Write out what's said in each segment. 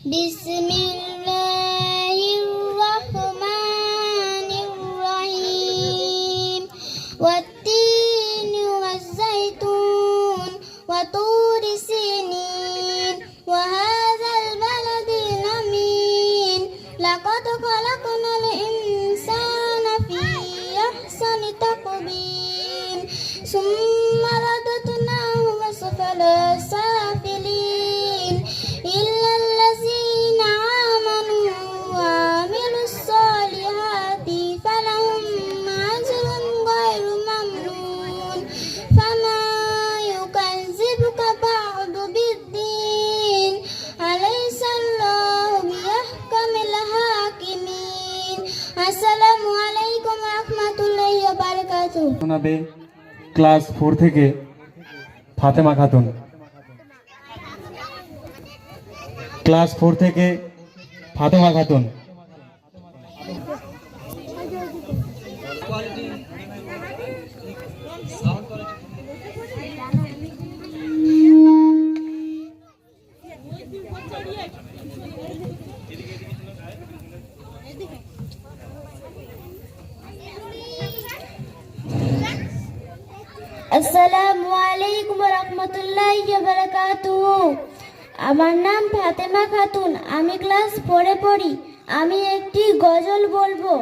বিসমিল্লাহির রহমানির রহিম والتين والزيتون وطور سينين وهذا البلد الأمين لقد خلقنا الإنسان في أحسن تقويم ثم رددناه أسفل سافلين إلا الذين آمنوا وعملوا الصالحات فلهم أجر غير ممنون فما يكذبك بعد بالدين أليس الله بأحكم الحاكمين السلام عليكم ورحمة الله وبركاته শোনাবে ক্লাস 4 থেকে ফাতেমা খাতুন। ক্লাস 4 থেকে ফাতেমা খাতুন। আসসালামু আলাইকুম ওয়া রাহমাতুল্লাহি ওয়া বারাকাতুহু। আমার নাম ফাতেমা খাতুন, আমি ক্লাস 4 পড়ি। আমি একটি গজল বলবো।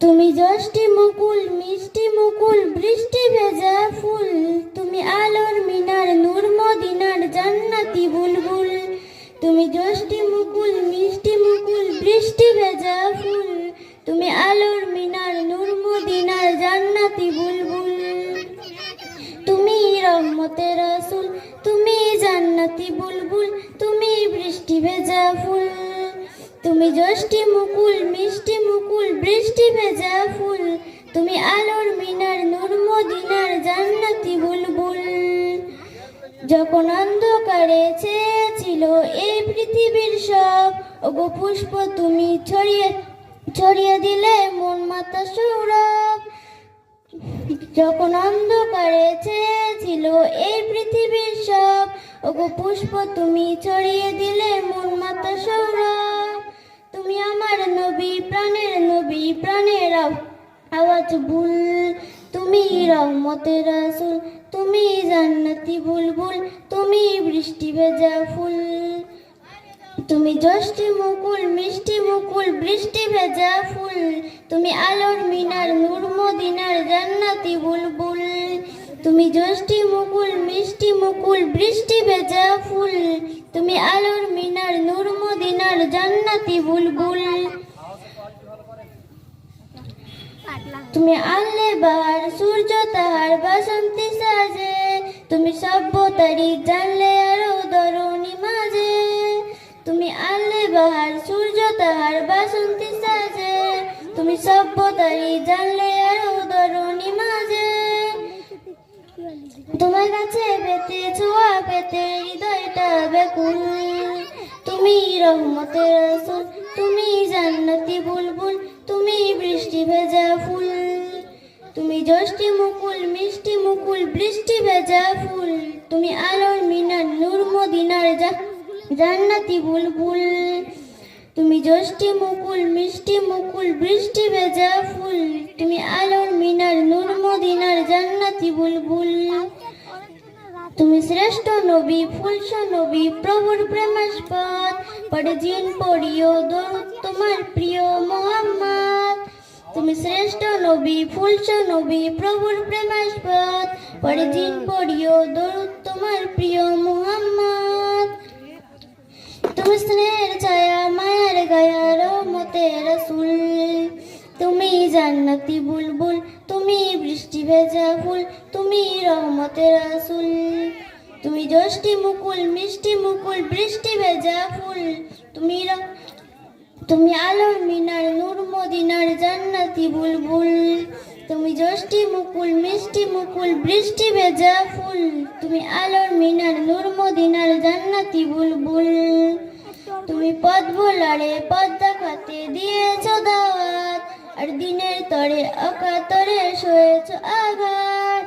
তুমি যষ্টি মুকুল, মিষ্টি মুকুল, বৃষ্টি ভেজা ফুল, তুমি আলোর মিনার, নূর মদিনার, জান্নাতি বুলবুল। তুমি যষ্টি মুকুল, মিষ্টি মুকুল, বৃষ্টি ভেজা ফুল, তুমি আলোর মিনার, নূর মদিনার, জান্নাতি বুলবুল। তুমি রহমতের রাসূল, তুমি জান্নাতি বুলবুল, তুমি বৃষ্টি ভেজা ফুল। তুমি যষ্টি মুকুল, মিষ্টি মুকুল, বৃষ্টি ভেজা ফুল, তুমি আলোর মিনার, নূর মদিনার, জান্নাতি বুলবুল। যখন অন্ধকারে ছেয়েছিল এই পৃথিবীর সব, ওগো পুষ্প তুমি ছড়িয়ে ছড়িয়ে দিলে মন মাতা সৌরভ। যখন অন্ধকারে ছেয়েছিল এই পৃথিবীর সব, ওগো পুষ্প তুমি ছড়িয়ে দিলে মন মাতা সৌরভ। তুমি আমার নবী, প্রাণের নবী, প্রাণের আওয়াজ বুল, তুমি রহমতের রাসূল, তুমি জান্নাতি বুলবুল, তুমি বৃষ্টি ভেজা ফুল। তুমি যষ্টি মুকুল, মিষ্টি মুকুল, বৃষ্টি ভেজা ফুল, তুমি আলোর মিনার, নূর মদিনার, জান্নাতি বুলবুল। তুমি যষ্টি মুকুল, মিষ্টি মুকুল, বৃষ্টি ভেজা ফুল, তুমি আলোর মিনার, নূর মদিনার, জান্নাতি বুলবুল। তুমি আনলে বাহার, সূর্য তাহার বাসন্তী সাজে, তুমি সভ্যতারি জানলে আরো ধরণী মাঝে। তুমি আনলে বাহার, সূর্য তাহার বাসন্তী সাজে, তুমি সভ্যতারি জানলে আরো ধরণী মাঝে। তোমার কাছে পেতে ছোঁয়া পেতে হৃদয়টা ব্যাকুল, তুমি রহমতের রাসূল, তুমি জান্নাতি বুলবুল, তুমি বৃষ্টি ভেজা ফুল। তুমি যষ্টি মুকুল, মিষ্টি মুকুল, বৃষ্টি ভেজা ফুল, তুমি আলোর মিনার, নূর মদিনার, জান্নাতি বুলবুল। তুমি যষ্টি মুকুল, মিষ্টি মুকুল, বৃষ্টি ভেজা ফুল, তুমি আলোর মিনার, নূর মদিনার, জান্নাতি বুলবুল। তুমি শ্রেষ্ঠ নবী, ফুলস নবী, প্রভুর প্রেমাস্পদ, পড়ে জিন পড়িও দরুদ তোমার প্রিয় মুহাম্মদ। তুমি শ্রেষ্ঠ নবী, ফুলস নবী, প্রভুর প্রেমাস্পদ, পড়ে জিন পড়িও দরুদ তোমার প্রিয় মুহাম্মদ। তুমি স্নেহের ছায়া, মায়ার গায়া, রহমতের রাসূল, তুমি জান্নাতি বুলবুল, তুমি বৃষ্টি ভেজা ফুল, তুমি রহমতের রাসূল। তুমি যষ্টি মুকুল, মিষ্টি মুকুল, বৃষ্টি ভেজা ফুল, তুমি আলোর মিনার, নূর মদিনার, জান্নাতি বুলবুল। তুমি যষ্টি মুকুল, মিষ্টি মুকুল, বৃষ্টি ভেজা ফুল, তুমি আলোর মিনার, নূর মদিনার, জান্নাতি বুলবুল। তুমি পথ ভোলারে পথ দেখাতে দিয়েছ দাওয়াত, আর দিনের তরে অকাতরে সয়েছ আঘাত।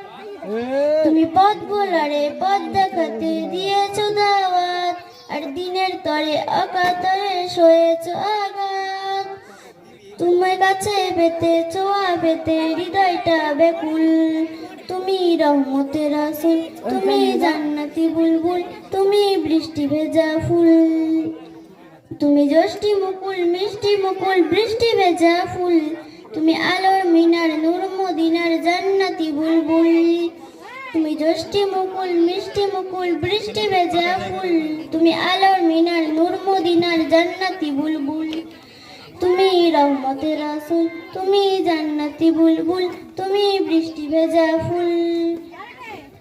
তুমি পথ ভোলারে পথ দেখাতে দিয়েছ দাওয়াত, আর আর দিনের তরে অকাতরে শোয়েছ আঘাত। তোমার কাছে পেতে ছোঁয়া পেতে হৃদয়টা ব্যাকুল। তুমি রহমতের রাসূল, তুমি জান্নাতি বুলবুল, তুমি বৃষ্টি ভেজা ফুল। তুমি যষ্টি মুকুল মিষ্টি মুকুল বৃষ্টি ভেজা ফুল। তুমি আলোর মিনার নূর মদিনার জান্নাতি বুলবুল। তুমি যষ্টি মুকুল মিষ্টি মুকুল বৃষ্টি ভেজা ফুল। তুমি আলোর মিনার নূর মদিনার জান্নাতি বুলবুল। তুমি রহমতের রাসূল, তুমি জান্নাতি বুলবুল, তুমি বৃষ্টি ভেজা ফুল।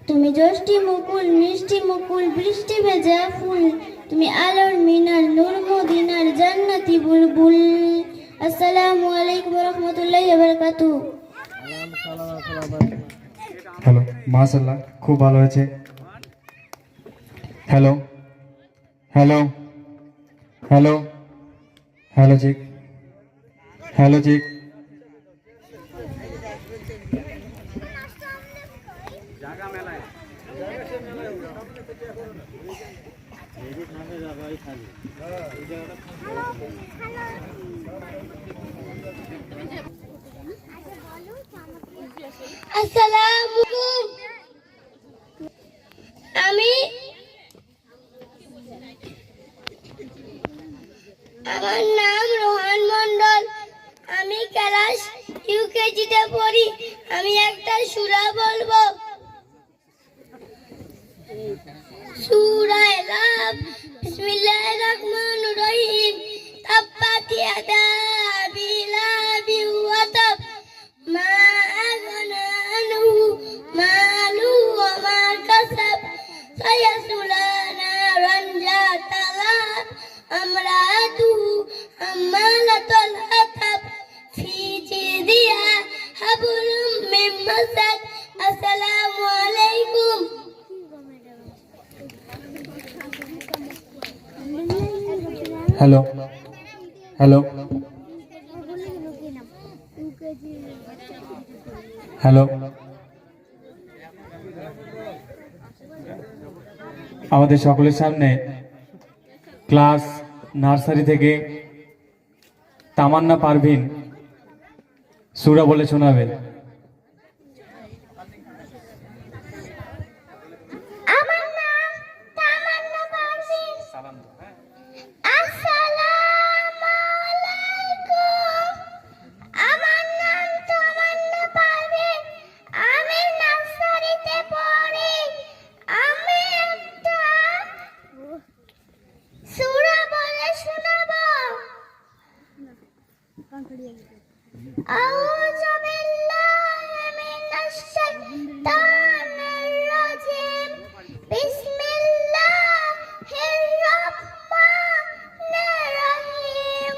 তুমি যষ্টি মুকুল মিষ্টি মুকুল বৃষ্টি ভেজা ফুল। তুমি আলোর মিনার নূর মদিনার জান্নাতি বুলবুল। আসসালামু আলাইকুম ওয়া রাহমাতুল্লাহি ওয়া বারাকাতুহু। হ্যালো, মাশাআল্লাহ, খুব ভালো হয়েছে। হ্যালো হ্যালো হ্যালো হ্যালো চিক, হ্যালো চিক। আসসালামু আলাইকুম। আমার নাম রোহান মন্ডল। আমি ক্লাস ইউকেজিতে পড়ি। আমি একটা সূরা বলবো। সূরা লাব। বিসমিল্লাহির রহমানির রহিম। তাব্বাত ইয়াদা আবি লাহাবিন ওয়া তাব। মা আগনা আনহু মালুহু ওয়া মা কাসাব। সায়াসলা নারান যাতা লাহাব। امرأته حمالة الحطب في جيدها حبل من مسد. السلام عليكم. Hello hello hello. আমাদের সকলের সামনে ক্লাস নার্সারি থেকে তামান্না পারভিন সূরা বলে শোনাবে। আমার নাম তামান্না পারভিন। আসসালামু আলাইকুম। আমার নাম তামান্না পারভিন। আমি নার্সারিতে পড়ি। আমি একটা সূরা বলে শোনাবো। আউযু বিল্লাহি মিনাশ শাইতানির রাজিম। বিসমিল্লাহির রহমানির রহিম।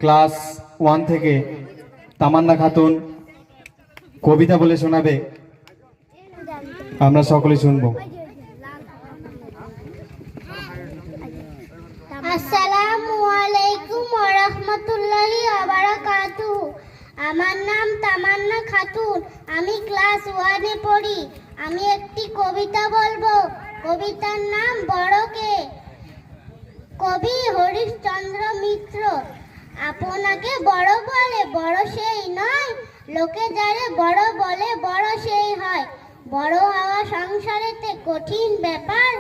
ক্লাস 1 থেকে তামান্না খাতুন কবিতা বলে শোনাবে। আমরা সকলে শুনবো। আসসালামু আলাইকুম ওয়া রাহমাতুল্লাহি ওয়া বারাকাতুহু। আমার নাম তামান্না খাতুন। আমি ক্লাস 1 এ পড়ি। আমি একটি কবিতা বলবো। কবিতার নাম বড়কে। কবি হরিশচন্দ্র মিত্র। আপনাকে বড় বলে বড় সেই নয়, লোকে যারে বড় বলে বড় সেই হয়। বড় হওয়া সংসারেতে কঠিন ব্যাপার,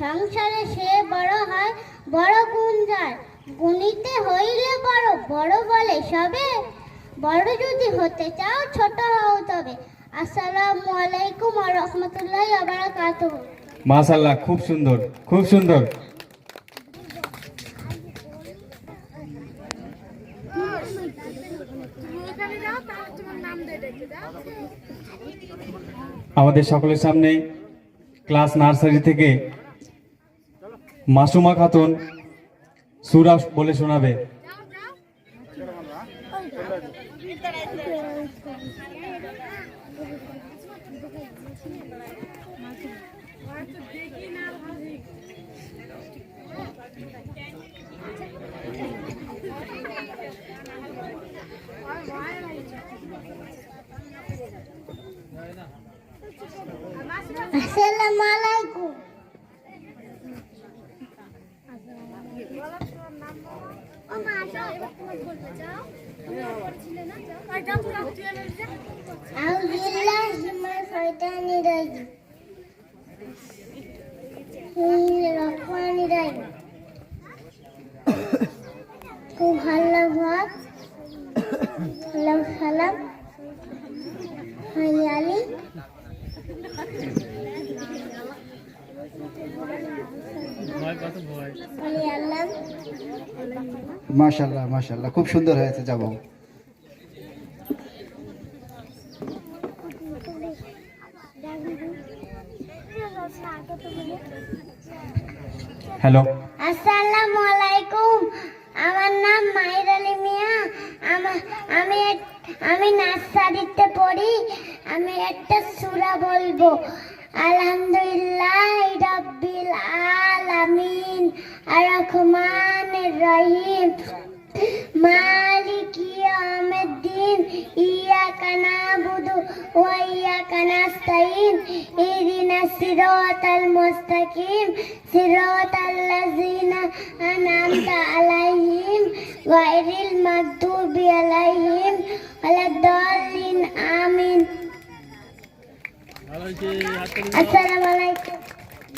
সংসারে সে বড় হয় বড় গুণ যার। গুণিতে হইলে বড়, বড় বলে সবে। বড় যদি হতে চাও ছোট হও তবে। আসসালামু আলাইকুম ওয়া রাহমাতুল্লাহি ওয়া বারাকাতুহু। মাশাআল্লাহ, খুব সুন্দর, খুব সুন্দর। আমাদের সকলের সামনে ক্লাস নার্সারি থেকে মাসুমা খাতুন সূরা বলে শোনাবে। আসসালামু আলাইকুম। খুব ভালো ভাব সালাম সালাম হাইয়ালি মাশাআল্লাহ মাশাআল্লাহ, খুব সুন্দর হয়েছে যাবো। হ্যালো, আসসালামু আলাইকুম। আমার নাম মাহির আলী মিয়া। আমি নার্সারিতে পড়ি। আমি একটা সূরা বলবো। আলহামদুলিল্লাহ রাব্বিল আলামিন আর রহমানির রহিম মালিকি ইয়াউমিদ্দিন ইয়াকা না'বুদু ওয়া ইয়াকা নাস্তাইন ইহদিনাস সিরাতাল মুস্তাকিম সিরাতাল লাযিনা আন'আমতা আলাইহিম গায়রিল মাগদুবি আলাইহিম ওয়ালাদ-দাল্লিন। আমিন। আসসালামু আলাইকুম।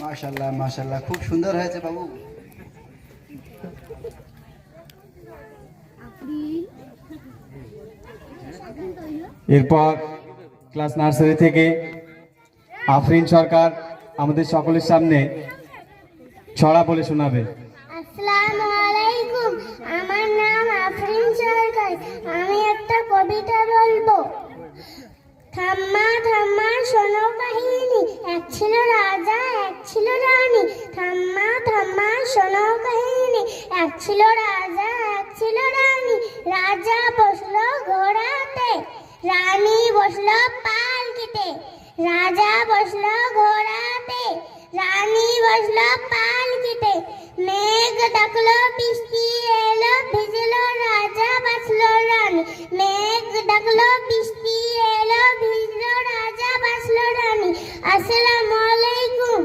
মাশাআল্লাহ মাশাআল্লাহ, খুব সুন্দর হয়েছে বাবু। এরপর ক্লাস নার্সারি থেকে আফরিন সরকার আমাদের সকলের সামনে ছড়া বলে শোনাবে। আসসালামু আলাইকুম। আমার নাম আফরিন সরকার। আমি একটা কবিতা বলবো। থাম্মা থাম্মা শোনো কাহিনী, এক ছিল রাজা এক ছিল রানী। থাম্মা থাম্মা শোনো কাহিনী, এক ছিল রাজা এক ছিল রানী। রাজা বসলো ঘোড়াতে, রানী বসলো পালকিতে। রাজা বসলো ঘোড়াতে, রানী বসলো পালকিতে। মেঘ ডাকলো বৃষ্টি এলো, ভিজলো রাজা বাঁচলো রানী। মেঘ ডাকলো বৃষ্টি এলো, ভিজলো রাজা বাঁচলো রানী। আসসালামু আলাইকুম।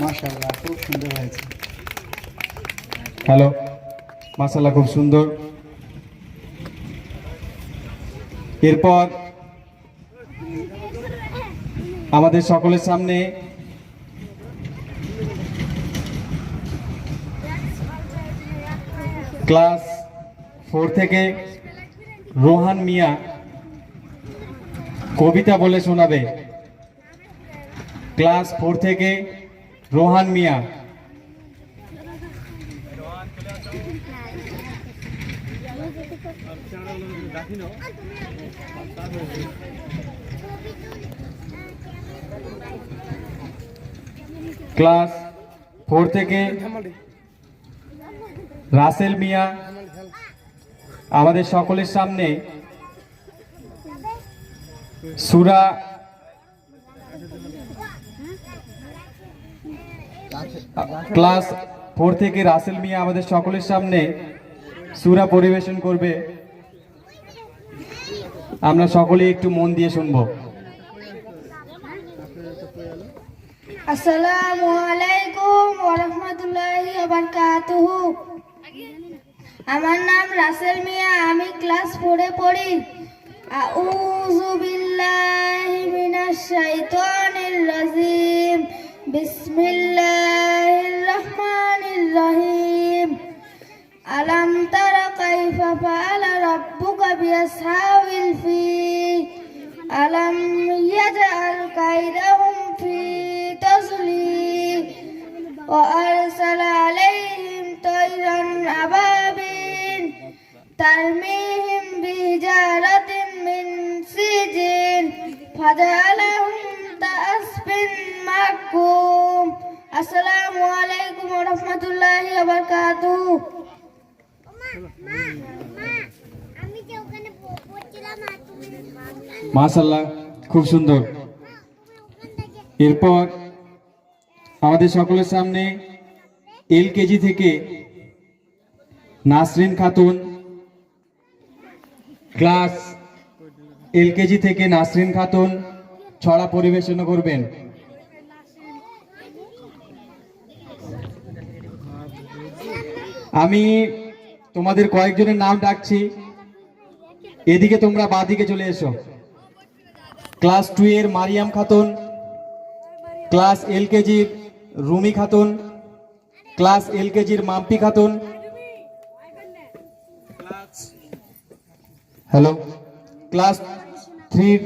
মাশাআল্লাহ, খুব সুন্দর হয়েছে। হ্যালো, মাশাআল্লাহ, খুব সুন্দর। এরপর আমাদের সকলের সামনে ক্লাস 4 থেকে রোহান মিয়া কবিতা বলে শোনাবে। ক্লাস 4 থেকে রোহান মিয়া। ক্লাস 4 থেকে রাসেল মিয়া আমাদের সকলের সামনে সূরা ক্লাস 4 থেকে রাসেল মিয়া আমাদের সকলের সামনে সূরা পরিবেশন করবে। আমরা সকলে একটু মন দিয়ে শুনবো। আসসালামু আলাইকুম ওয়া রাহমাতুল্লাহি ওয়া বারাকাতুহু। আমার নাম রাসেল মিয়া। আমি ক্লাস 4 এ পড়ি। আউযু বিল্লাহি মিনাশ শাইতানির রাজিম। বিসমিল্লাহির রহমানির রহিম। আলাম তারা কাইফা ফাআলা রাব্বুকা বিআসহাবিল ফিল। আলাম ইয়াজআল কাইদাহুম ফি তাসলিল ওয়া আরসালা আলাইহিম তায়রান আবাবিল তারমিহিম বিহিজারাতিন মিন সিজিল ফাজআলাহুম কাআসফিন মাকুম। আসসালামু আলাইকুম ওয়া রাহমাতুল্লাহি ওয়া বারাকাতুহু। আমি যে ওখানে মাশাআল্লাহ, খুব সুন্দর। এরপর আমাদের সকলের সামনে এলকেজি থেকে নাসরিন খাতুন, ক্লাস এলকেজি থেকে নাসরিন খাতুন ছড়া পরিবেশন করবেন। আমি তোমাদের কয়েকজনের নাম ডাকছি, এদিকে তোমরা বাদিকে চলে এসো। ক্লাস 2 এর মারিয়াম খাতুন, ক্লাস এলকেজির রুমি খাতুন, ক্লাস এলকেজির Mampi Khatun, hello, class 3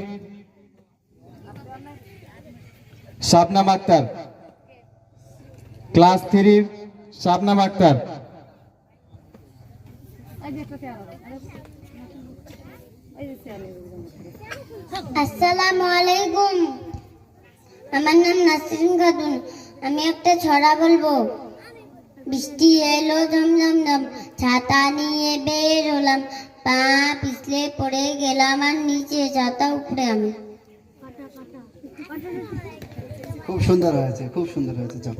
Shabnam Akhtar, class 3 Shabnam Akhtar. আসসালামু আলাইকুম, আমার নাম নাসরিন খাতুন। আমি একটা ছড়া বলবো। বৃষ্টি এলো ঝমঝম ঝম, ছাতা নিয়ে বের হলাম, পা পিছলে পড়ে গেলাম আর নিচে ছাতা উপরে আমি। খুব সুন্দর হয়েছে, খুব সুন্দর হয়েছে। যাও।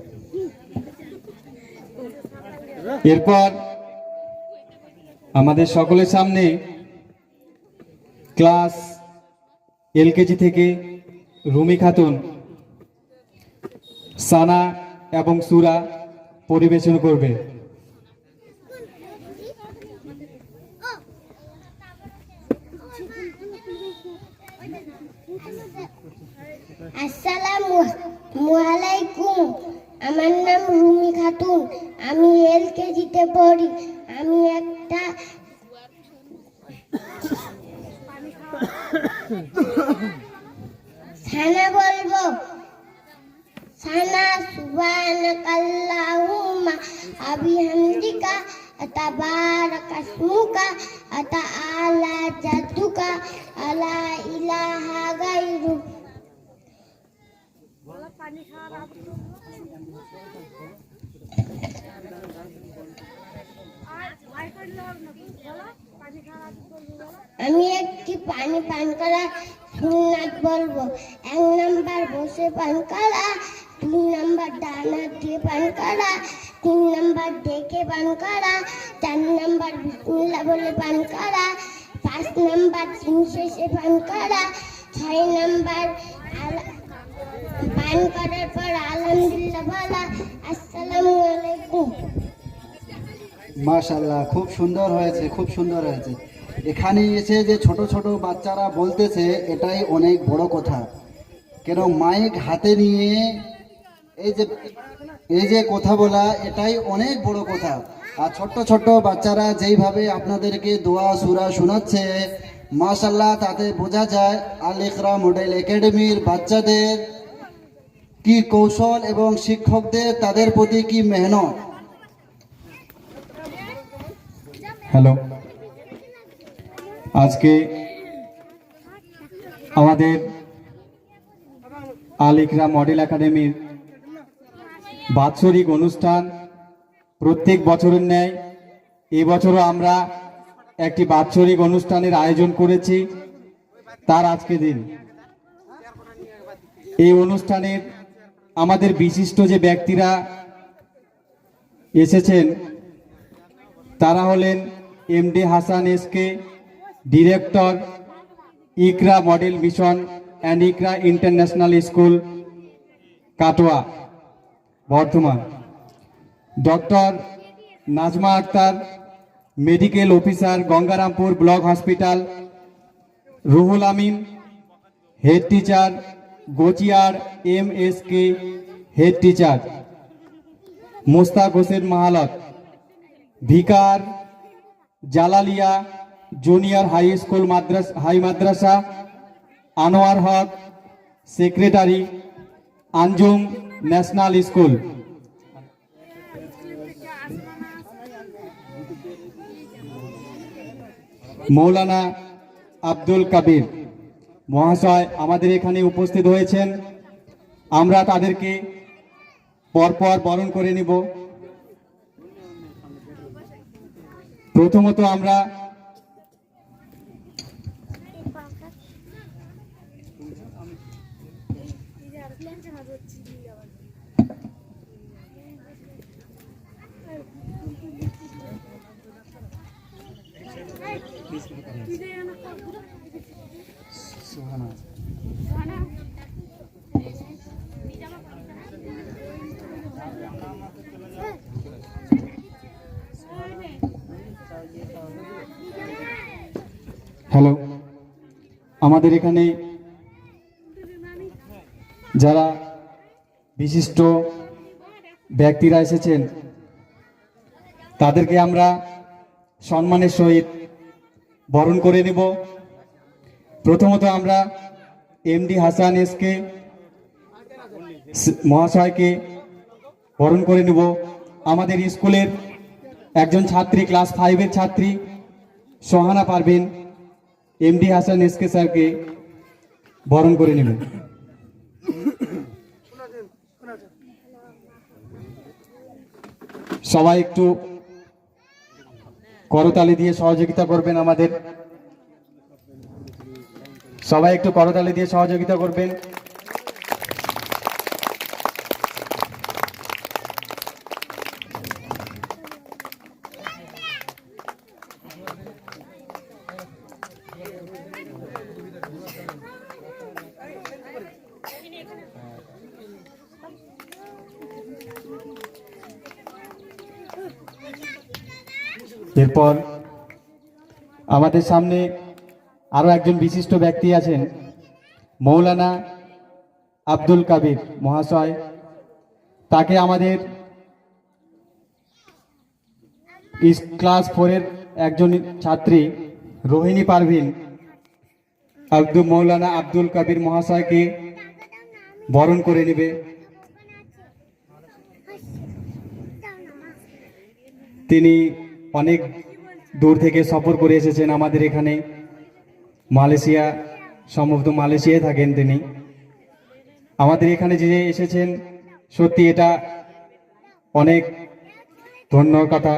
এরপর আমাদের সকলের সামনে ক্লাস এলকেজি থেকে রুমি খাতুন সানা এবং সুরা পরিবেশন করবে। আসসালামু আলাইকুম, আমার নাম রুমি খাতুন। আমি এলকেজিতে পড়ি। আমি একটা সানা বলবো। সানা সুবহানাকাল্লাহুম্মা আবিহামদিকা তাবারাকা ইসমুকা তাআলা জাদ্দুকা আলা ইলাহা গায়রু। আমি একটি পানি পান করা সুন্নাত বলবো। 1 নাম্বার বসে পান করা, 2 নাম্বার ডানা দিয়ে পান করা, 3 নাম্বার ডেকে পান করা, 4 নাম্বার বিসমিল্লাহ বলে পান করা, 5 নাম্বার চিন শেষে পান করা, 6 নাম্বার পান করার পর আলহামদুলিল্লাহ বলা। আসসালামু আলাইকুম। মাশাআল্লাহ, খুব সুন্দর হয়েছে, খুব সুন্দর হয়েছে। এখানে এসে যে ছোট ছোট বাচ্চারা বলতেছে, এটাই অনেক বড় কথা। কেন মাইক হাতে নিয়ে এই যে কথা বলা, এটাই অনেক বড় কথা। আর ছোট্ট ছোট্ট বাচ্চারা যেইভাবে আপনাদেরকে দোয়া সূরা শোনাচ্ছে, মাশাআল্লাহ, তাতে বোঝা যায় আল ইকরা মডেল একাডেমির বাচ্চাদের কি কৌশল এবং শিক্ষকদের তাদের প্রতি কি মেহনত। হ্যালো, আজকে আমাদের আল ইকরা মডেল একাডেমির বাৎসরিক অনুষ্ঠান প্রত্যেক বছরের ন্যায় এবছরও আমরা একটি বাৎসরিক অনুষ্ঠানের আয়োজন করেছি। তার আজকে দিন এই অনুষ্ঠানের আমাদের বিশিষ্ট যে ব্যক্তিরা এসেছেন তারা হলেন MD Hasan SK, director, Iqra model mission and Iqra international school, Katwa, Bardhaman. Doctor Najma Akhtar, medical officer, Gangarampur block hospital. Ruhul Amin, head teacher, গোচিয়ার MSK head teacher. Mostak Hossain মাহালত, ভিকার, Jalalia junior high school high madrasa. Anwar Haque, secretary, Anjum national school. Maulana Abdul Kabir মহাশয় আমাদের এখানে উপস্থিত হয়েছেন। আমরা তাদেরকে পরপর বরণ করে নিব। প্রথমত আমরা হ্যালো, আমাদের এখানে যারা বিশিষ্ট ব্যক্তিরা এসেছেন তাদেরকে আমরা সম্মানের সহিত বরণ করে নেব। প্রথমত আমরা এমডি হাসান এসকে মহাশয়কে বরণ করে নেব। আমাদের স্কুলের একজন ছাত্রী, ক্লাস 5-এর ছাত্রী সোহানা পারভিন এমডি হাসান এসকে স্যারকে বরণ করে নেবেন। সবাই একটু করতালি দিয়ে সহযোগিতা করবেন। সবাই একটু করতালি দিয়ে সহযোগিতা করবেন। এরপর আমাদের সামনে আরো একজন বিশিষ্ট ব্যক্তি আছেন, মৌলানা আব্দুল কাবির মহাশয়। তাকে আমাদের ক্লাস 4-এর একজন ছাত্রী রোহিণী পারভিন মৌলানা আব্দুল কাবির মহাশয়কে বরণ করে নেবে। তিনি অনেক দূর থেকে সফর করে এসেছেন আমাদের এখানে, মালয়েশিয়া, সম্ভবত মালয়েশিয়ায় থাকেন তিনি। আমাদের এখানে যে এসেছেন, সত্যি এটা অনেক ধন্যবাদ কথা।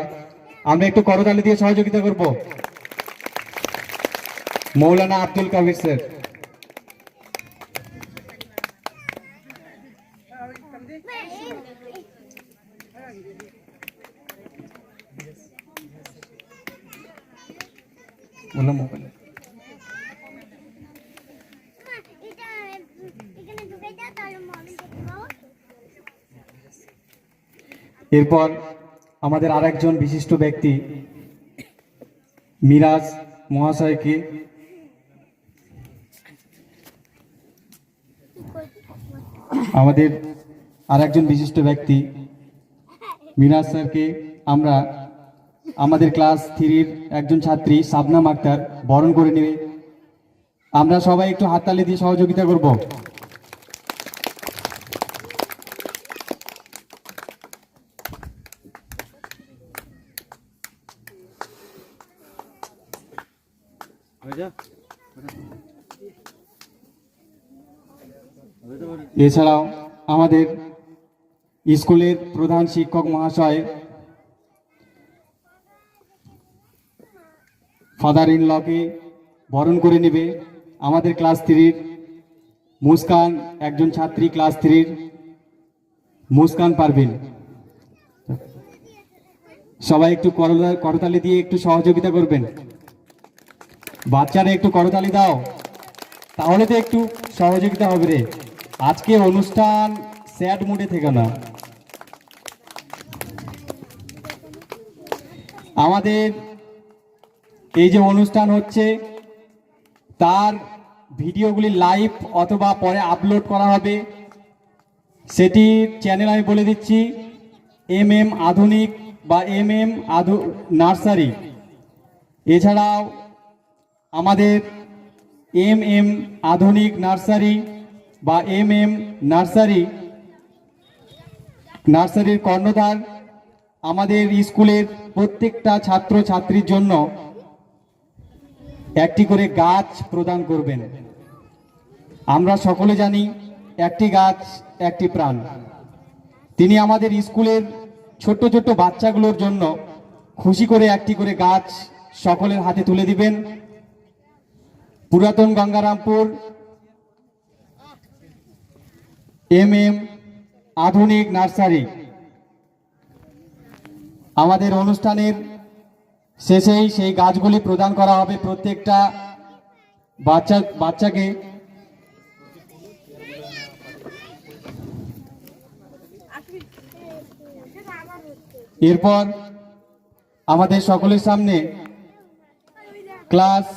আমরা একটু করতালি দিয়ে সহযোগিতা করব মৌলানা আব্দুল কাবির স্যার। এরপর আমাদের আরেকজন বিশিষ্ট ব্যক্তি মিরাজ মহাশয়কে মিরাজ স্যারকে আমরা আমাদের ক্লাস 3-এর একজন ছাত্রী শাবনাম আক্তার বরণ করে নেবে। আমরা সবাই একটু হাততালি দিয়ে সহযোগিতা করব। এছাড়াও আমাদের স্কুলের প্রধান শিক্ষক মহাশয় ফাদার ইন লকে বরণ করে নেবে আমাদের ক্লাস 3-এর মুস্কান, একজন ছাত্রী ক্লাস 3-এর মুস্কান পারভিন। সবাই একটু করতালি দিয়ে একটু সহযোগিতা করবেন। বাচ্চারা একটু করতালি দাও, তাহলে তো একটু সহযোগিতা হবে রে। আজকে অনুষ্ঠান স্যাড মুডে থেকে না। আমাদের এই যে অনুষ্ঠান হচ্ছে তার ভিডিওগুলি লাইভ অথবা পরে আপলোড করা হবে। সেটি চ্যানেল আমি বলে দিচ্ছি, MM আধুনিক বা MM নার্সারি। এছাড়াও আমাদের MM আধুনিক নার্সারি বা MM নার্সারির কর্ণধার আমাদের স্কুলের প্রত্যেকটা ছাত্র ছাত্রীর জন্য একটি করে গাছ প্রদান করবেন। আমরা সকলে জানি একটি গাছ একটি প্রাণ। তিনি আমাদের স্কুলের ছোট্ট ছোট্ট বাচ্চাগুলোর জন্য খুশি করে একটি করে গাছ সকলের হাতে তুলে দিবেন। পুরাতন গঙ্গারামপুর MM আধুনিক নার্সারি। আমাদের অনুষ্ঠানের শেষেই সেই গাছগুলি প্রদান করা হবে প্রত্যেকটা বাচ্চাকে। এরপর আমাদের সকলের সামনে ক্লাস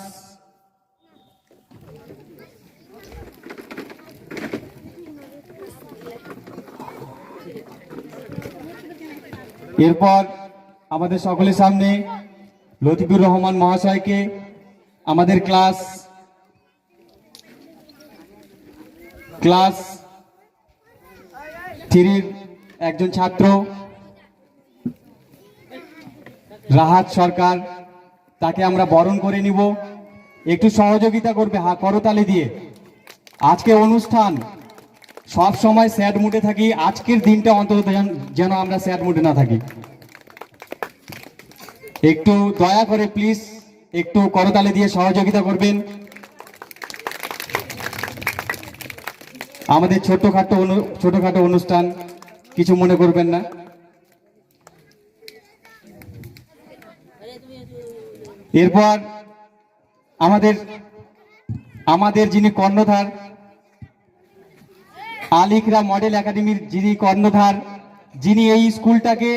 লতিফুর রহমান মহাশয়কে আমাদের ক্লাস 3 একজন ছাত্র রাহাত সরকার, তাকে আমরা বরণ করে নিব। একটু সহযোগিতা করবে করতালি দিয়ে। আজকে অনুষ্ঠান সব সময় স্যাড মুডে থাকি, আজকের দিনটা অন্তত যেন আমরা স্যাড মুডে না থাকি। একটু দয়া করে প্লিজ একটু করতালি দিয়ে সহযোগিতা করবেন। আমাদের ছোটখাটো অনুষ্ঠান, কিছু মনে করবেন না। এরপর আমাদের যিনি কর্ণধার, আল ইকরা মডেল একাডেমির যিনি কর্ণধার, যিনি এই স্কুলটাকে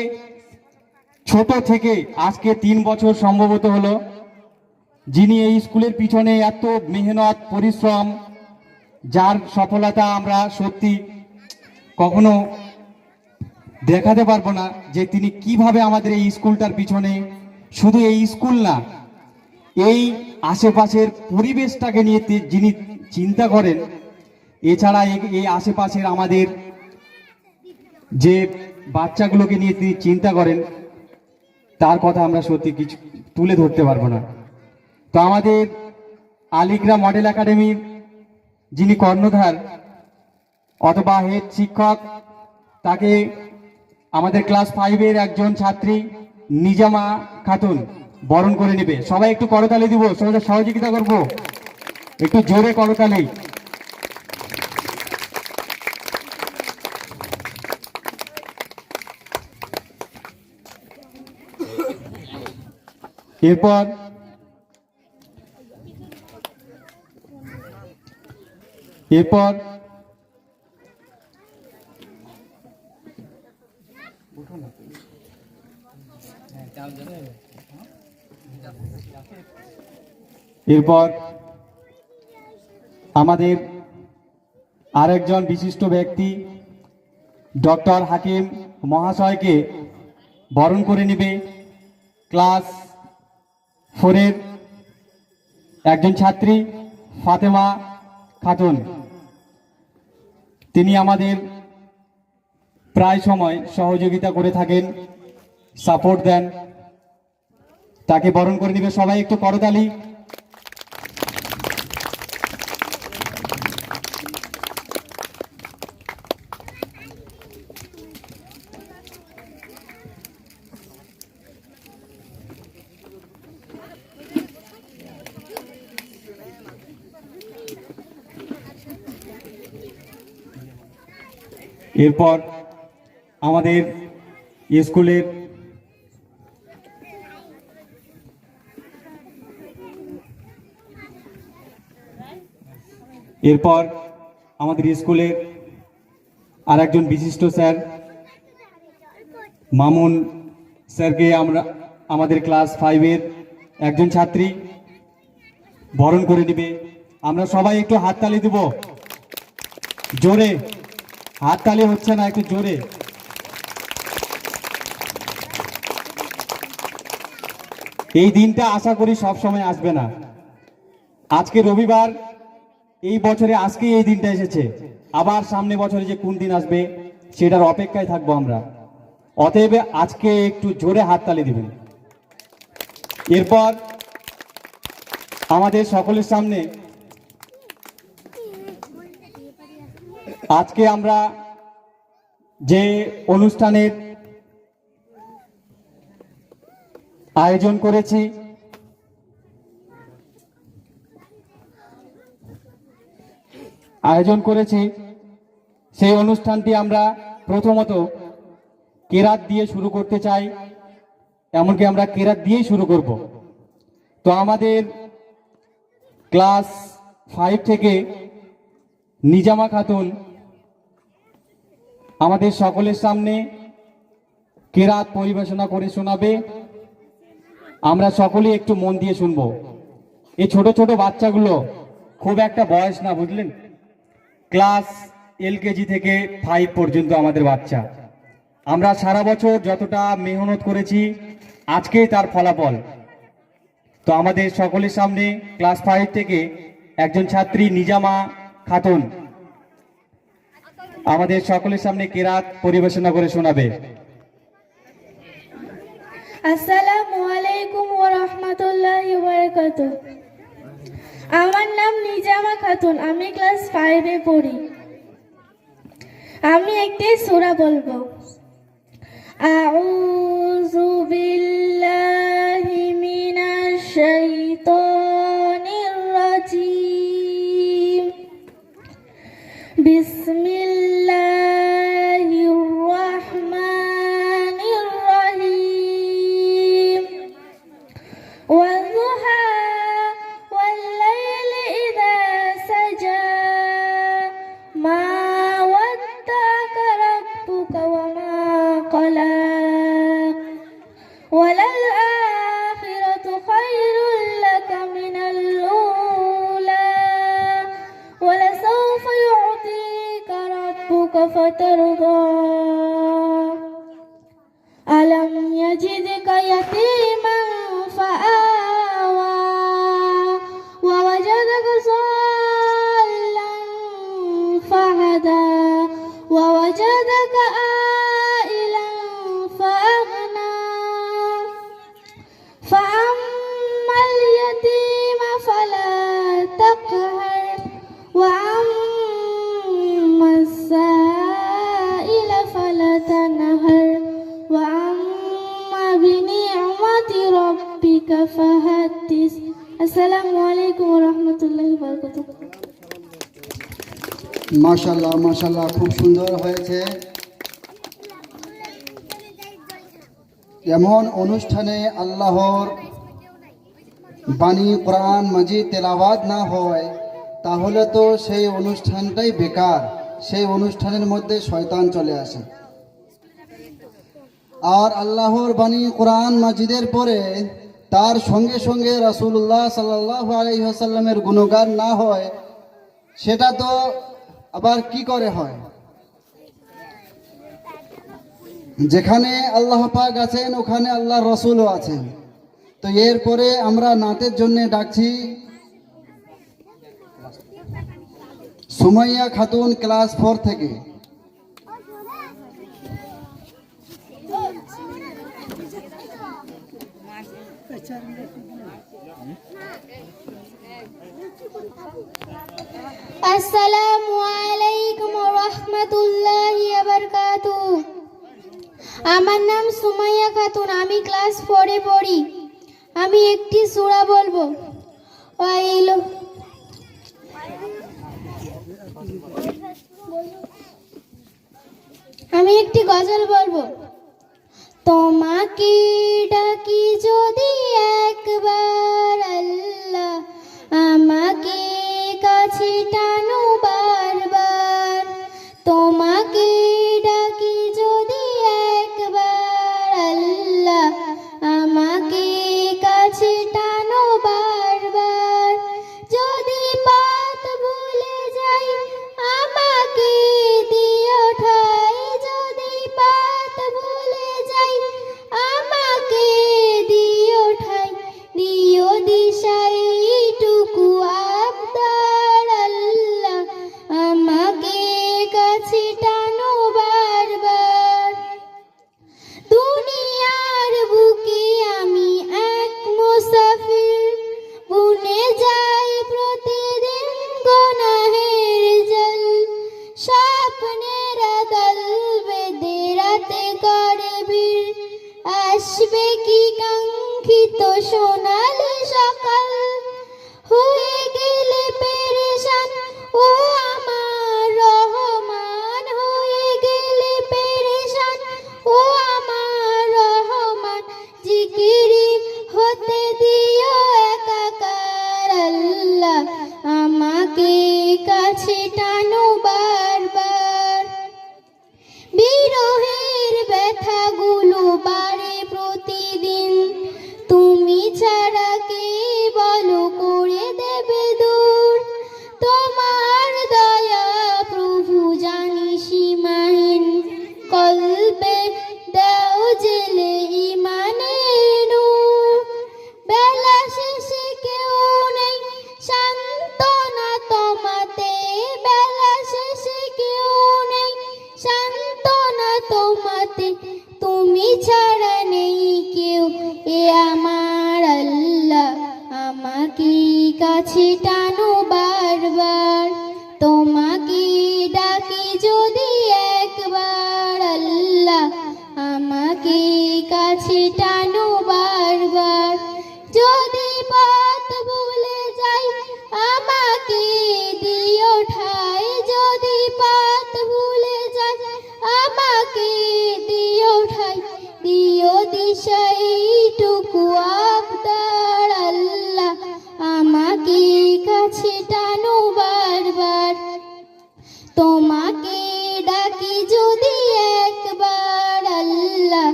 ছোট থেকে আজকে 3 বছর সম্ভবত হলো, যিনি এই স্কুলের পিছনে এত মেহনত পরিশ্রম, যার সফলতা আমরা সত্যি কখনো দেখাতে পারবো না যে তিনি কিভাবে আমাদের এই স্কুলটার পিছনে, শুধু এই স্কুল না, এই আশেপাশের পরিবেশটাকে নিয়ে যিনি চিন্তা করেন। এছাড়া এই আশেপাশের আমাদের যে বাচ্চাগুলোকে নিয়ে তিনি চিন্তা করেন, তার কথা আমরা সত্যি কিছু তুলে ধরতে পারবো না। তো আমাদের আল ইকরা মডেল একাডেমির যিনি কর্ণধার অথবা হেড শিক্ষক, তাকে আমাদের ক্লাস 5-এর একজন ছাত্রী নিজামা খাতুন বরণ করে নেবে। সবাই একটু করতালি দিব, সবাই সহযোগিতা করবো, একটু জোরে করতালি। এরপর আমাদের আরেকজন বিশিষ্ট ব্যক্তি ডক্টর হাকিম মহাশয়কে বরণ করে নেবে ক্লাস 4-এর একজন ছাত্রী ফাতেমা খাতুন। তিনি আমাদের প্রায় সময় সহযোগিতা করে থাকেন, সাপোর্ট দেন। তাকে বরণ করে নেবে, সবাই একটু করতালি। এরপর আমাদের স্কুলের আরেকজন বিশিষ্ট স্যার মামুন স্যারকে আমরা আমাদের ক্লাস 5-এর একজন ছাত্রী বরণ করে নেবে। আমরা সবাই একটু হাততালি দেব, জোরে। হাততালি হচ্ছে না, একটু জোরে। এই দিনটা আশা করি সব সময় আসবে না। আজকে রবিবার, এই বছরে আজকে এই দিনটা এসেছে, আবার সামনে বছরে যে কোন দিন আসবে সেটার অপেক্ষায় থাকবো আমরা। অতএব আজকে একটু জোরে হাততালি দিবেন। এরপর আমাদের সকলের সামনে আজকে আমরা যে অনুষ্ঠানের আয়োজন করেছি, সেই অনুষ্ঠানটি আমরা প্রথমত কেরাত দিয়ে শুরু করতে চাই, এমনকি আমরা কেরাত দিয়েই শুরু করব। তো আমাদের ক্লাস 5 থেকে নিজামা খাতুন আমাদের সকলের সামনে কেরাত পরিবেশনা করে শোনাবে। আমরা সকলেই একটু মন দিয়ে শুনবো। এই ছোট ছোট বাচ্চাগুলো খুব একটা বয়স না, বুঝলেন, ক্লাস এলকেজি থেকে 5 পর্যন্ত আমাদের বাচ্চা। আমরা সারা বছর যতটা মেহনত করেছি আজকেই তার ফলাফল। তো আমাদের সকলের সামনে ক্লাস 5 থেকে একজন ছাত্রী নিজামা খাতুন আমাদের সকলের সামনে কেরাত পরিবেশনা করে শোনাবে। আসসালামু আলাইকুম ওয়া রাহমাতুল্লাহি ওয়া বারাকাতুহু। আমার নাম নিজামা খাতুন, আমি ক্লাস 5 পড়ি। আমি একটি সূরা বলবো। আউযু বিল্লাহি মিনাশ শাইতানির রাজীম। বিসমিল্লাহির রাহমানির রহিম। ওয়াদ-দুহা ওয়াল-লাইলি ইযা সাজা। মা ওয়াদ্দা'কা রাব্বুকা ওয়া মা ক্বালা। ওয়ালাল-আখিরাতু খায়রুল লাকা মিনাল উলা। ওয়ালাসাওফা ইউ'তিকা রাব্বুকা ফাতারদা। আলাম ইয়াজিদকা ইয়াতীমান ফাআওয়া। ওয়া ওয়াজাদাকা যাল্লান ফাহাদা। ওয়া ওয়াজাদাকা আইলান ফাআগনা। ফাআম্মাল ইয়াতীমা ফালা তাকহার। ওয়া আম্মাস সাইলা ফালা তানহার। ওয়া আম্মা বিনি'মাতি রাব্বিকা ফাহাদ্দিস। আসসালামু আলাইকুম ওয়া রাহমাতুল্লাহি ওয়া বারাকাতুহু। মাশাল্লাহ মাশাল্লাহ, খুব সুন্দর হয়েছে। এমন অনুষ্ঠানে আল্লাহর বাণী কোরআন মাজিদ তেলাওয়াত না হয় তাহলে তো সেই অনুষ্ঠানটাই বেকার। সেই অনুষ্ঠানের মধ্যে শয়তান চলে আসে। আর আল্লাহর বাণী কোরআন মাজিদের পরে তার সঙ্গে সঙ্গে রাসূলুল্লাহ সাল্লাল্লাহু আলাইহি ওয়াসাল্লামের গুণগান না হয়, সেটা তো আবার কি করে হয়? যেখানে আল্লাহ পাক আছেন ওখানে আল্লাহর রাসূলও আছেন। তো এরপরে আমরা নাতের জন্য ডাকছি সুমাইয়া খাতুন ক্লাস 4 থেকে। আসসালামু আলাইকুম ওয়া রাহমাতুল্লাহি ওয়া বারাকাতুহু। আমার নাম সুমাইয়া খাতুন, আমি ক্লাস 4 পড়ি। আমি একটি সূরা বলবো। আমি একটি গজল বলবো। তোমাকে ডাকি যদি একবার আল্লাহ, আমাকে কাছে টানো বারবার। তোমাকে ডাকি যদি একবার আল্লাহ, আমাকে কাছে টানো বারবার। যদি পথ ভুলে যাই আমাকে দিও ঠাই। যদি পথ ভুলে যাই আমাকে দিও ঠাই। দিও দিশা এইটুকু আবদার আল্লাহ, আমাকে কাছে টানো বারবার। দুনিয়ার বুকে আমি এক মুসাফির, বুনে যাই প্রতিদিন গুনাহের জল। স্বপ্নের আদল বেঁধে রাতে করে ভিড়, আসবে কি কাঙ্ক্ষিত সোনালি সকাল। হয়ে গেলে পেরেশান ও আমার রহমান, তুমি ছাড়া নেই কেউ, এ আমার আল্লাহ আমাকে কাছে টানো বারবার, তোমাকে ডাকি যদি একবার আল্লাহ আমাকে কাছে টানো বারবার, যদি পথ ভুলে যাই আমাকে দিও ঠাই, যদি পথ ভুলে যাই আমাকে দিও ঠাই, দিও দিশা এইটুকু আবদার আল্লাহ আমাকে কাছে টানো বারবার, তোমাকে ডাকি যদি একবার আল্লাহ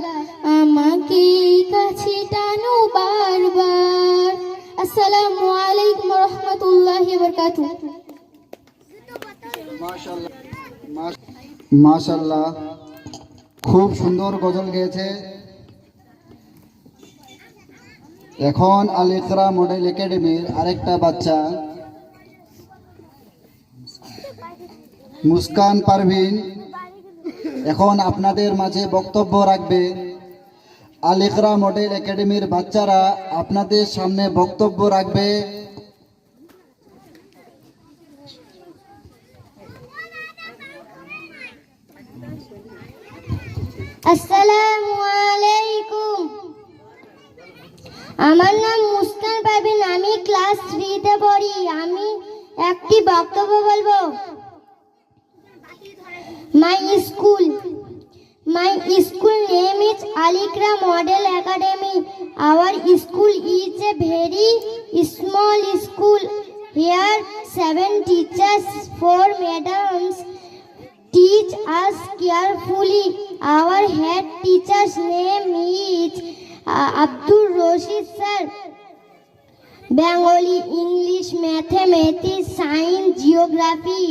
আমাকে কাছে টানো বারবার। আসসালামু আলাইকুম ওয়া রাহমাতুল্লাহি ওয়া বারাকাতুহু। মাশাআল্লাহ, খুব সুন্দর গজল গেয়েছে। এখন আল ইকরা মডেল একাডেমির আরেকটা বাচ্চা মুস্কান পারভিন এখন আপনাদের মাঝে বক্তব্য রাখবে। আল ইকরা মডেল একাডেমির বাচ্চারা আপনাদের সামনে বক্তব্য রাখবে। আসসালামু আলাইকুম, আমার নাম মুস্কান পারভিন, আমি ক্লাস 3 তে পড়ি। আমি একটি বক্তব্য বলবো। My school name is Al Iqra Model Academy. Our school is a very small school. Here 7 teachers, 4 madams teach us carefully. Our head teacher's name is Abdul Rashid sir. Bengali, English, mathematics, science, geography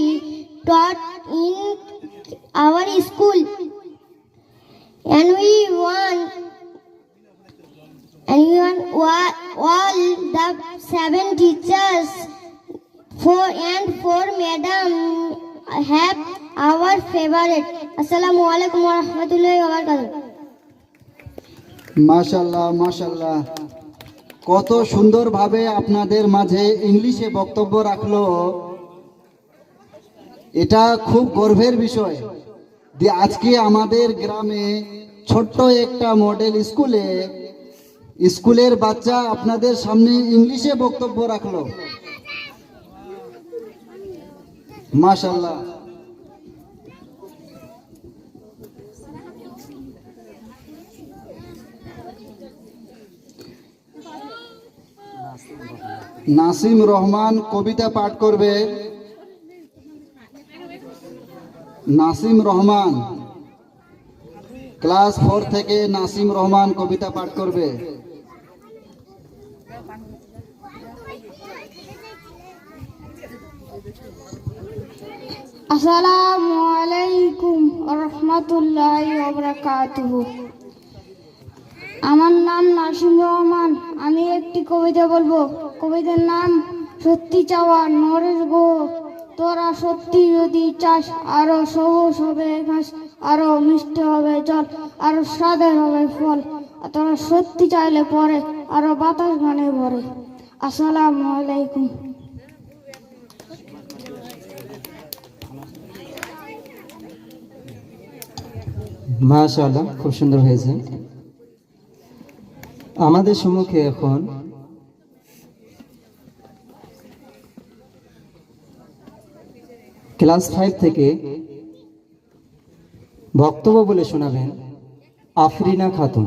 taught in our school, and we want all the 7 teachers, 4 madam have our favorite. Assalamu alaikum wa rahmatullahi wa barakatuh. মাশাআল্লাহ মাশাআল্লাহ, কত সুন্দরভাবে আপনাদের মাঝে ইংলিশে বক্তব্য রাখলো। এটা খুব গর্বের বিষয় যে আজকে আমাদের গ্রামে ছোট্ট একটা মডেল স্কুলের বাচ্চা আপনাদের সামনে ইংলিশে বক্তব্য রাখলো। মাশাআল্লাহ। নাসিম রহমান কবিতা পাঠ করবে। নাসিম রহমান ক্লাস 4 থেকে নাসিম রহমান কবিতা পাঠ করবে। আসসালামু আলাইকুম ওয়া রাহমাতুল্লাহি ওয়া বারাকাতুহু। আমার নাম নাসিম রহমান, আমি একটি কবিতা বলবো। কবিতার নাম সত্যি চাওয়া। নরেশ গো, তোরা সত্যি যদি চাস, আরো সবুজ হবে ঘাস, আরো মিষ্টি হবে জল, আরো স্বাদের হবে ফল। তোরা সত্যি চাইলে পরে আরো বাতাস গানে ভরে। আসসালামু আলাইকুম। মাশাআল্লাহ, খুব সুন্দর হয়েছে। আমাদের সম্মুখে এখন ক্লাস 5 থেকে বক্তব্য বলে শোনাবেন আফরিনা খাতুন।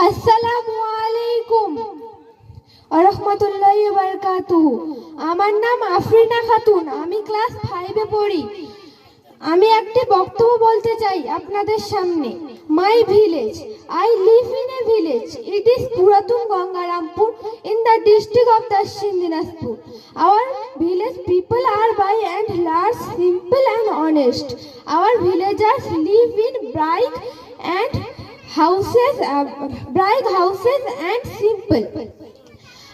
আসসালামু আলাইকুম ওয়া রাহমাতুল্লাহি ওয়া বারাকাতুহু। আমার নাম আফরিনা খাতুন, আমি ক্লাস 5 এ পড়ি। আমি একটি বক্তব্য বলতে চাই আপনাদের সামনে। My village, I live in a village. It is পুরাতন Gangarampur in the district of Dashin Dinajpur. Our village people are by and large simple and honest. Our villagers live in brick houses and simple.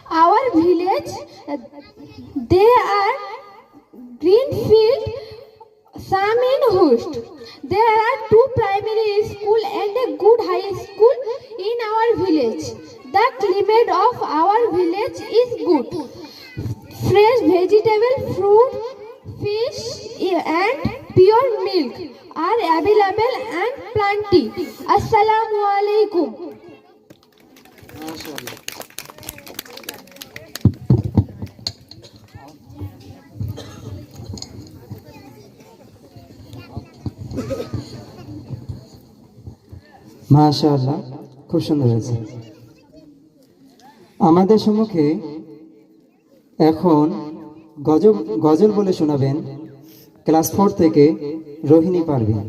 our village, there are green field, some in Hust. There are 2 primary school and a good high school in our village. The climate of our village is good. Fresh vegetable, fruit, fish and pure milk are available and plenty. Assalamu alaikum. মাশাআল্লাহ, খুব সুন্দর হয়েছে। আমাদের সম্মুখে এখন গজল বলে শোনাবেন class 4 থেকে রোহিণী পারভিন।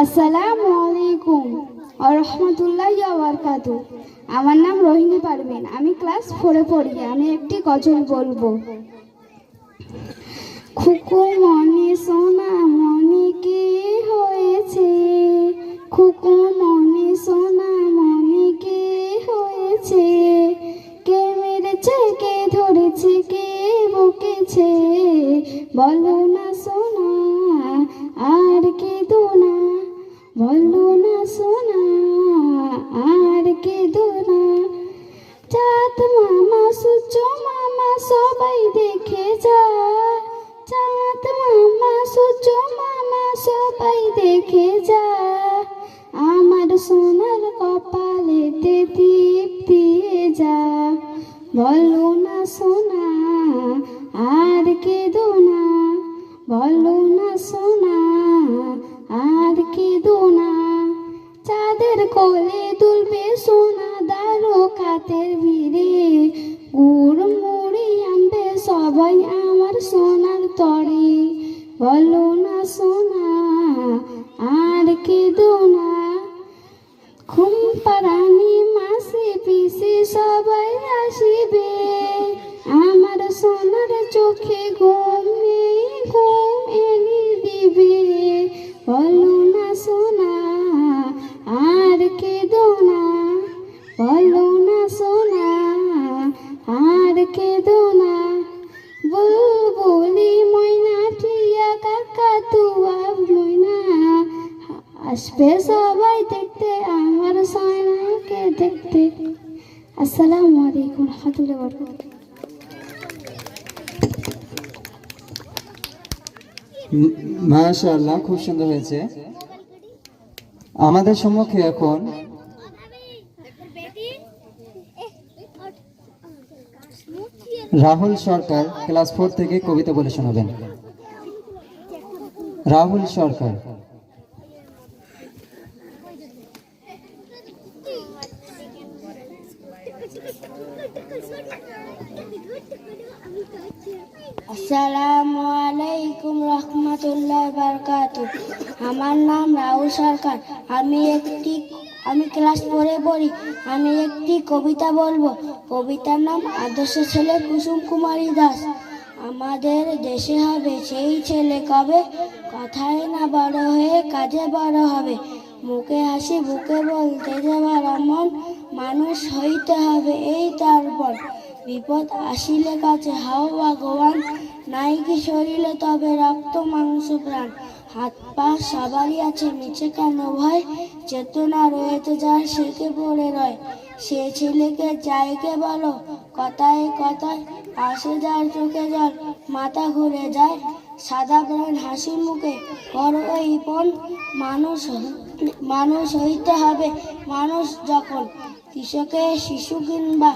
আসসালামু আলাইকুম ওয়া রাহমাতুল্লাহি ওয়া বারাকাতুহু। আমার নাম রোহিণী পারভিন, আমি ক্লাস 4-এ পড়ি। আমি একটি গজল বলবো। খুকু মনে সোনা মনে কে হয়েছে, খুকু মনে সোনা মনে কে হয়েছে, কে মেরেছে কে ধরেছে কে বকেছে, বলো না সোনা আর কেঁদো না, বলো না সোনা আর কেঁদো না। চাঁদ মামা সূর্য মামা সবাই দেখে যা, চাঁদ মামা সূর্য মামা সবাই দেখে যা, আমার সোনার কপালেতে টিপ দিয়ে যা, বলো না সোনা আর কেঁদো না, বলো না সোনা আর কেঁদো না। চাঁদের কোলে দুলবে সোনা দারো খাতের ভিড়ে, গুড় মুড়ি আনবে সবাই আমার সোনার তরে, বলো না সোনা আর কেঁদো না। ঘুম পাড়ানি মাসি পিসি সবাই আসিবে, আমার সোনার চোখে ঘুম নেই ঘুম এনে দিবে, বলো না সোনা আর কেঁদো না, বলো না সোনা আর কেঁদো না। বুলবুলি ময়না টিয়া কাকাতুয়া ময়না আসবে সবাই দেখতে আমার সোনাকে দেখতে। আসসালামু আলাইকুম ওয়া রাহমাতুল্লাহি ওয়া বারাকাতুহু। মাশাআল্লাহ, খুব সুন্দর হয়েছে। আমাদের সম্মুখে এখন রাহুল সরকার ক্লাস 4 থেকে কবিতা বলে শোনাবেন। রাহুল সরকার। আসসালামু আলাইকুম রহমতুল্লাহ বারকাতু। আমার নাম রাহুল সরকার। আমি ক্লাস 4-এ পড়ি। আমি একটি কবিতা বলবো। কবিতার নাম আদর্শ ছেলে কুসুম কুমারী দাস। আমাদের দেশে হবে সেই ছেলে কবে, কথায় না বড় হয়ে কাজে বড় হবে। মুখে হাসি বুকে বলতে যাবার মন, মানুষ হইতে হবে এই তারপর। বিপদ আসিলে কাছে হাও ভগবান, নাই কি শরীরে তবে রক্ত মাংস প্রাণ। হাত পা সবারই আছে মিছে কেন ভয়, চেতনা রয়েছে যার সেকে পড়ে রয়। সে ছেলেকে যাইকে বলো কথায় কথায়, আসে যার চোখে জল মাথা ঘুরে যায়। সাদা প্রাণ হাসি মুখে বড় এই পণ, মানুষ হইতে হবে মানুষ যখন। কৃষকের শিশু কিংবা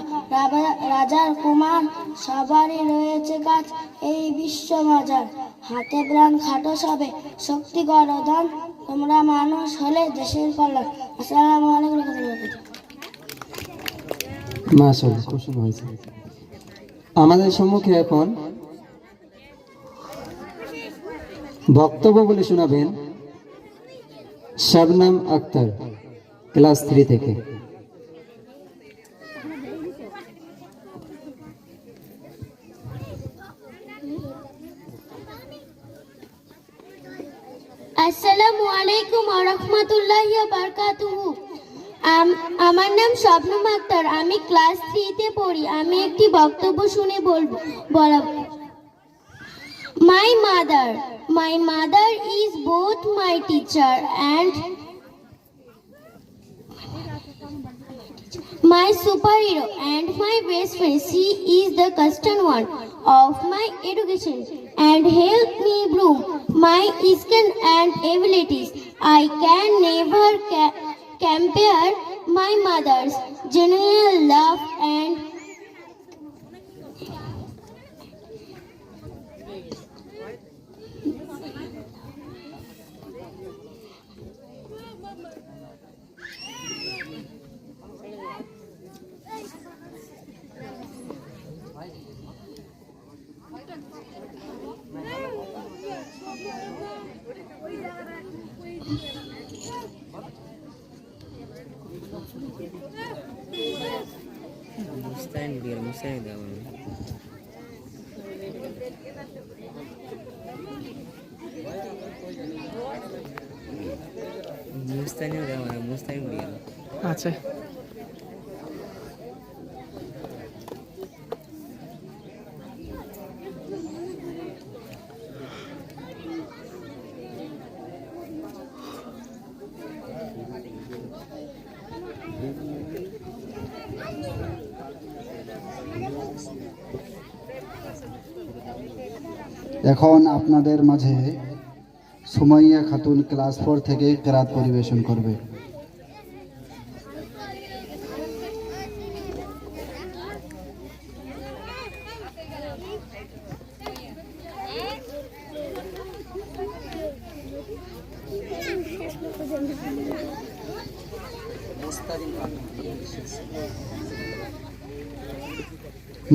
রাজার কুমার, সবারই রয়েছে কাজ এই বিশ্ব বাজার। হাতে প্রাণ খাটো সবে শক্তি করো দান, তোমরা মানুষ হলে দেশের কল্যাণ। আসসালামু আলাইকুম ওয়া রাহমাতুল্লাহ। মাশাআল্লাহ, খুব সুন্দর হয়েছে। আমাদের সম্মুখে এখন বক্তব্য বলে শোনাবেন শবনম আক্তার ক্লাস 3 থেকে। আসসালামু আলাইকুম ওয়া রাহমাতুল্লাহি ওয়া বারাকাতুহু। আমার নাম শবনম আক্তার, আমি ক্লাস 3 তে পড়ি। আমি একটি বক্তব্য শুনে বলাবো। My mother is both my teacher and my superhero and my best friend. She is the constant one of my education and help me grow my skills and abilities. I can never compare my mother's genuine love and আচ্ছা এখন আপনাদের মাঝে Sumaiya Khatun class 4 থেকে কেরাত পরিবেশন করবে।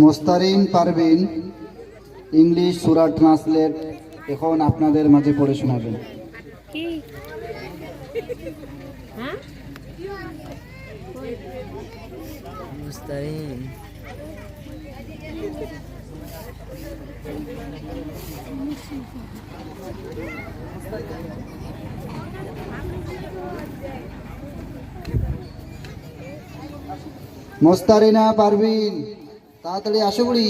মোস্তারিন Parvin English সূরা translate এখন আপনাদের মাঝে পড়ে শোনাবেন। মোস্তারিনা পারভিন তাড়াতাড়ি আসো বুড়ি।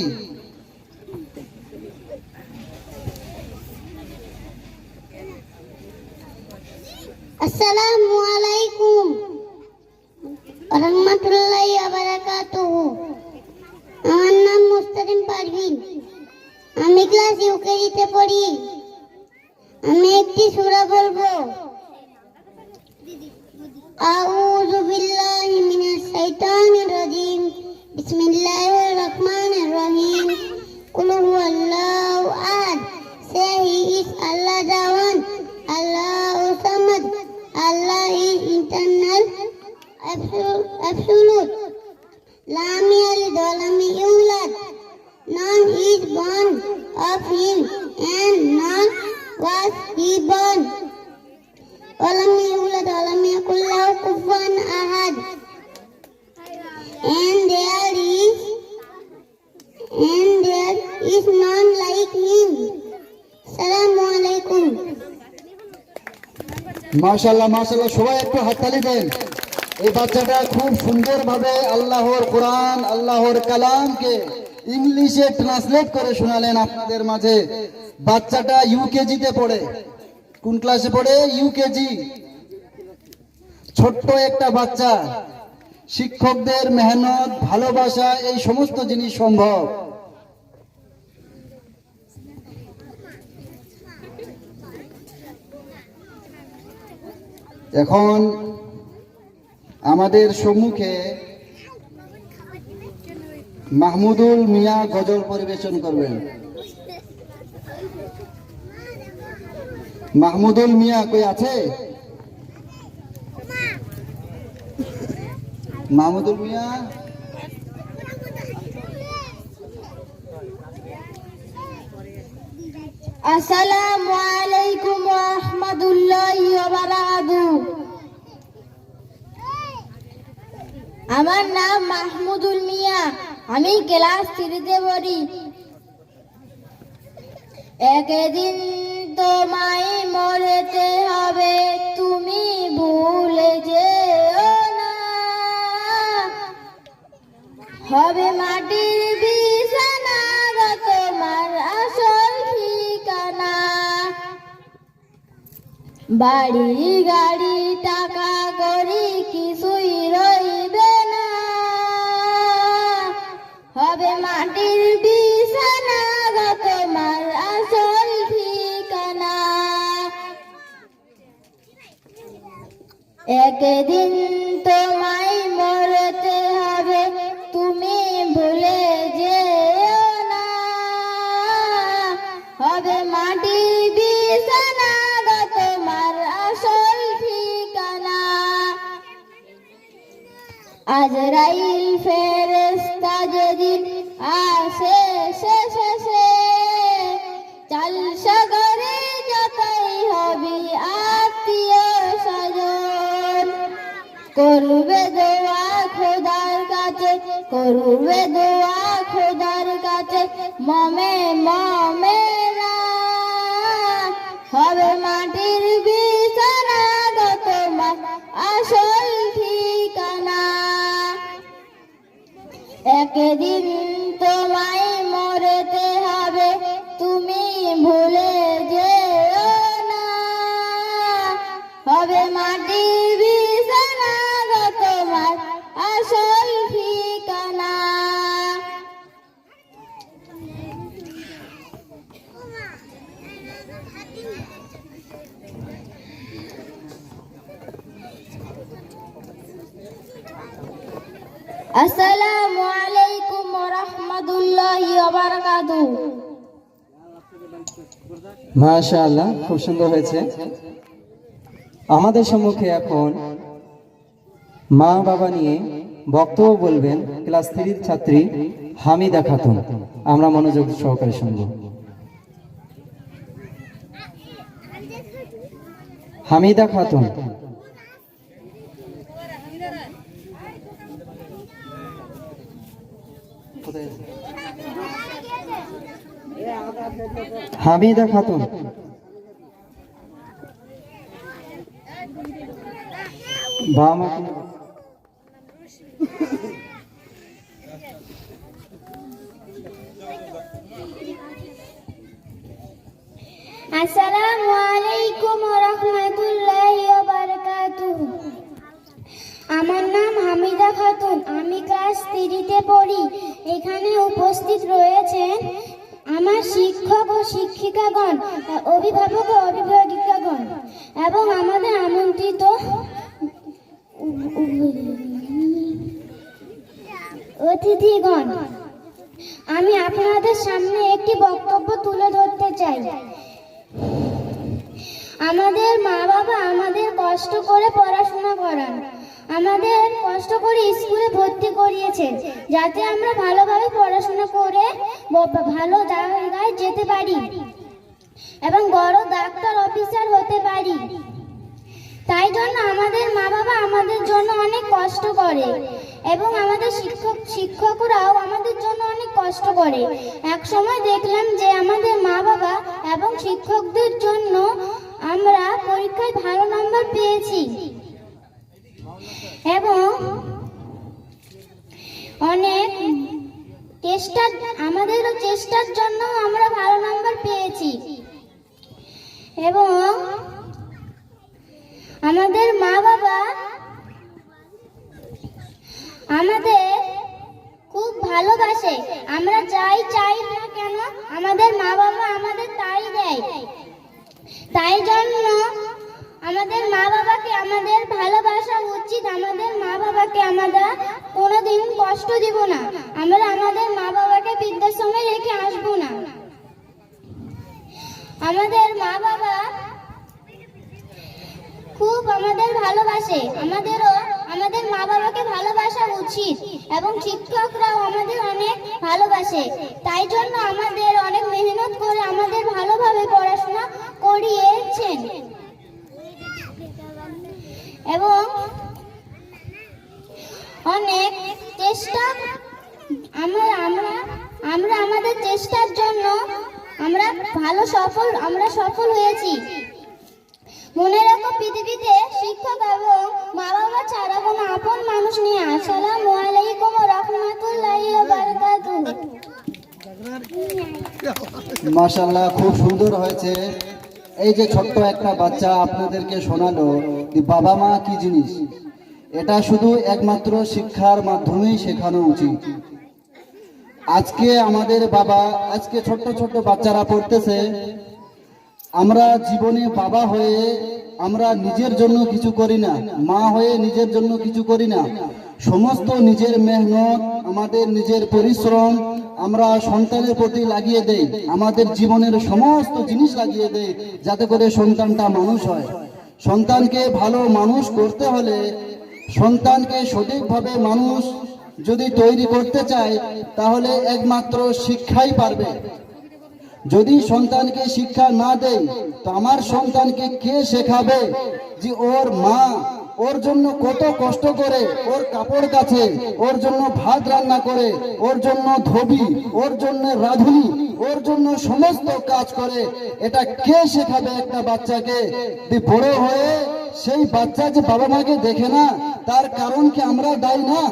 আসসালামু আলাইকুম ওয়া রাহমাতুল্লাহি ওয়া বারাকাতুহু। আমার নাম মুস্তারিন পারভিন, আমি ক্লাস ইউকেজি তে পড়ি। আমি একটি সূরা বলবো। আউযু বিল্লাহি মিনাশ শাইতানির রাজিম, বিসমিল্লাহির রহমানির রহিম। কুল হুয়াল্লাহু আহাদ, সে is Allah the one, Allahu Samad, Allah is eternal, absolute. Lam yalid wa lam yulad, none is born of him and none was he born. Wa lam yulad wa lam yakul lahu kufuwan ahad. And there is none like him. Assalamu alaikum. মাশাআল্লাহ মাশাআল্লাহ, সবাই একটু হাততালি দেন। এই বাচ্চাটা খুব সুন্দরভাবে আল্লাহর কোরআন, আল্লাহর কালামকে ইংলিশে ট্রান্সলেট করে শোনালেন আপনাদের মাঝে। বাচ্চাটা ইউকেজিতে পড়ে। কোন ক্লাসে পড়ে? ইউকেজি। ছোট্ট একটা বাচ্চা, শিক্ষকদের মেহনত, ভালোবাসা, এই সমস্ত জিনিস সম্ভব। এখন আমাদের সম্মুখে মাহমুদুল মিয়া গজল পরিবেশন করবেন। মাহমুদুল মিয়া কই আছে? মাহমুদুল মিয়া আসসালামু আলাইকুম ওয়া রাহমাতুল্লাহি ওয়া বারাকাতুহু। আমার নাম মাহমুদুল মিয়া, আমি ক্লাস 3 তে পড়ি। একদিন তোমায় মরতে হবে, তুমি ভুলে যেও না। হবে মাটির বিছানা গো তোমার আসল ঠিকানা। বাড়ি গাড়ি টাকা করি কিছুই রইবে না। হবে মাটির বিছানা গো তোমার আসল ঠিকানা। একদিন তোমায় মরতে হবে, তুমি ভুলে যেও না। হবে মাটির বিছানা গো তোমার আসল ঠিকানা। আজরাইল ফেরেশতা যেদিন আসে শেষে, চাল সাগরে যতই হবি আত্মীয় স্বজন। করবে দোয়া খোদার কাছে, করবে দোয়া খোদার কাছে, মমে মমেরা। হবে মাটির বিছানা গো তোমার আসল ঠিকানা। একদিন তোমায় মরতে হবে, তুমি ভুলে যেও না। হবে মাটির বিছানা গো তোমার আসল ঠিকানা। আসসালামু আলাইকুম ওয়া রাহমাতুল্লাহি ওয়া বারাকাতুহু। মাশাআল্লাহ, খুব সুন্দর হয়েছে। আমাদের সম্মুখে এখন মা বাবা নিয়ে বক্তব্য বলবেন ক্লাস 3 ছাত্রী হামিদা খাতুন। আমরা মনোযোগ সহকারে শুনব। হামিদা খাতুন। হামিদা খাতুন। বাবা আসসালামু আলাইকুম ওয়া রাহমাতুল্লাহি ওয়া বারাকাতুহু। আমার নাম হামিদা খাতুন, আমি ক্লাস 3-তে পড়ি। এখানে উপস্থিত রয়েছেন আমার শিক্ষক ও শিক্ষিকাগণ, অভিভাবক ও অভিভাবিকাগণ এবং আমাদের আমন্ত্রিত অতিথিগণ। আমি আপনাদের সামনে একটি বক্তব্য তুলে ধরতে চাই। আমাদের মা বাবা আমাদের কষ্ট করে পড়াশোনা করান, আমাদের কষ্ট করে স্কুলে ভর্তি করিয়েছেন, যাতে আমরা ভালোভাবে পড়াশোনা করে ভালো জায়গায় যেতে পারি এবং বড় ডাক্তার অফিসার হতে পারি। তাই জন্য আমাদের মা বাবা আমাদের জন্য অনেক কষ্ট করে এবং আমাদের শিক্ষকরাও আমাদের জন্য অনেক কষ্ট করে। এক সময় দেখলাম যে আমাদের মা বাবা এবং শিক্ষকদের জন্য আমরা পরীক্ষায় ভালো নম্বর পেয়েছি এবং অনেক আমাদেরও চেষ্টার জন্য আমরা ভালো নম্বর পেয়েছি এবং আমাদের মা বাবা আমাদের খুব ভালোবাসে। আমরা যাই চাই না কেন আমাদের মা বাবা আমাদের তাই দেয়। তাই জন্য আমাদের মা বাবাকে আমাদের ভালোবাসা উচিত। আমাদের মা বাবাকে আমরা কোনোদিন কষ্ট দিব না। আমরা আমাদের মা বাবাকে বৃদ্ধাশ্রমে রেখে আসবো না। আমাদের মা বাবা খুব আমাদের ভালোবাসে, আমাদেরও আমাদের মা বাবাকে ভালোবাসা উচিত এবং শিক্ষকরাও আমাদের অনেক ভালোবাসে। তাই জন্য আমাদের অনেক মেহনত করে আমাদের ভালোভাবে পড়াশোনা করিয়েছেন এবং অনেক চেষ্টা আমরা আমাদের চেষ্টার জন্য আমরা সফল হয়েছি। মনে রাখো, পৃথিবীতে শিক্ষক এবং মা বাবা ছাড়া কোনো আপন মানুষ নেই। আসসালামু আলাইকুম ওয়া রাহমাতুল্লাহি ওয়া বারাকাতুহু। মাশাআল্লাহ, খুব সুন্দর হয়েছে। এই যে ছোট্ট একটা বাচ্চা আপনাদেরকে শোনালো যে বাবা মা কি জিনিস, এটা শুধু একমাত্র শিক্ষার মাধ্যমেই শেখানো উচিত। আজকে আমাদের বাবা, আজকে ছোট্ট ছোট্ট বাচ্চারা পড়তেছে, আমরা জীবনে বাবা হয়ে আমরা নিজের জন্য কিছু করি না, মা হয়ে নিজের জন্য কিছু করি না। সমস্ত নিজের মেহনত, আমাদের নিজের পরিশ্রম আমরা সন্তানের প্রতি লাগিয়ে দেই, আমাদের জীবনের সমস্ত জিনিস লাগিয়ে দেই যাতে করে সন্তানটা মানুষ হয়। সন্তানকে ভালো মানুষ করতে হলে, সন্তানকে সঠিকভাবে মানুষ যদি তৈরি করতে চায়, তাহলে একমাত্র শিক্ষাই পারবে। যদি সন্তানকে শিক্ষা না দেয়, তো আমার সন্তানকে কে শেখাবে যে ওর মা ওর জন্য কত কষ্ট করে ওর কাপড় কাছে, ওর জন্য ভাত রান্না করে, ওর জন্য ধোবি, ওর জন্য রাঁধুনি, ওর জন্য সমস্ত কাজ করে? এটা কে শেখাবে একটা বাচ্চাকে? বড় হয়ে সেই বাচ্চা যে বাবা মাকে দেখে না, তার কারণ কি আমরা দায়ী না?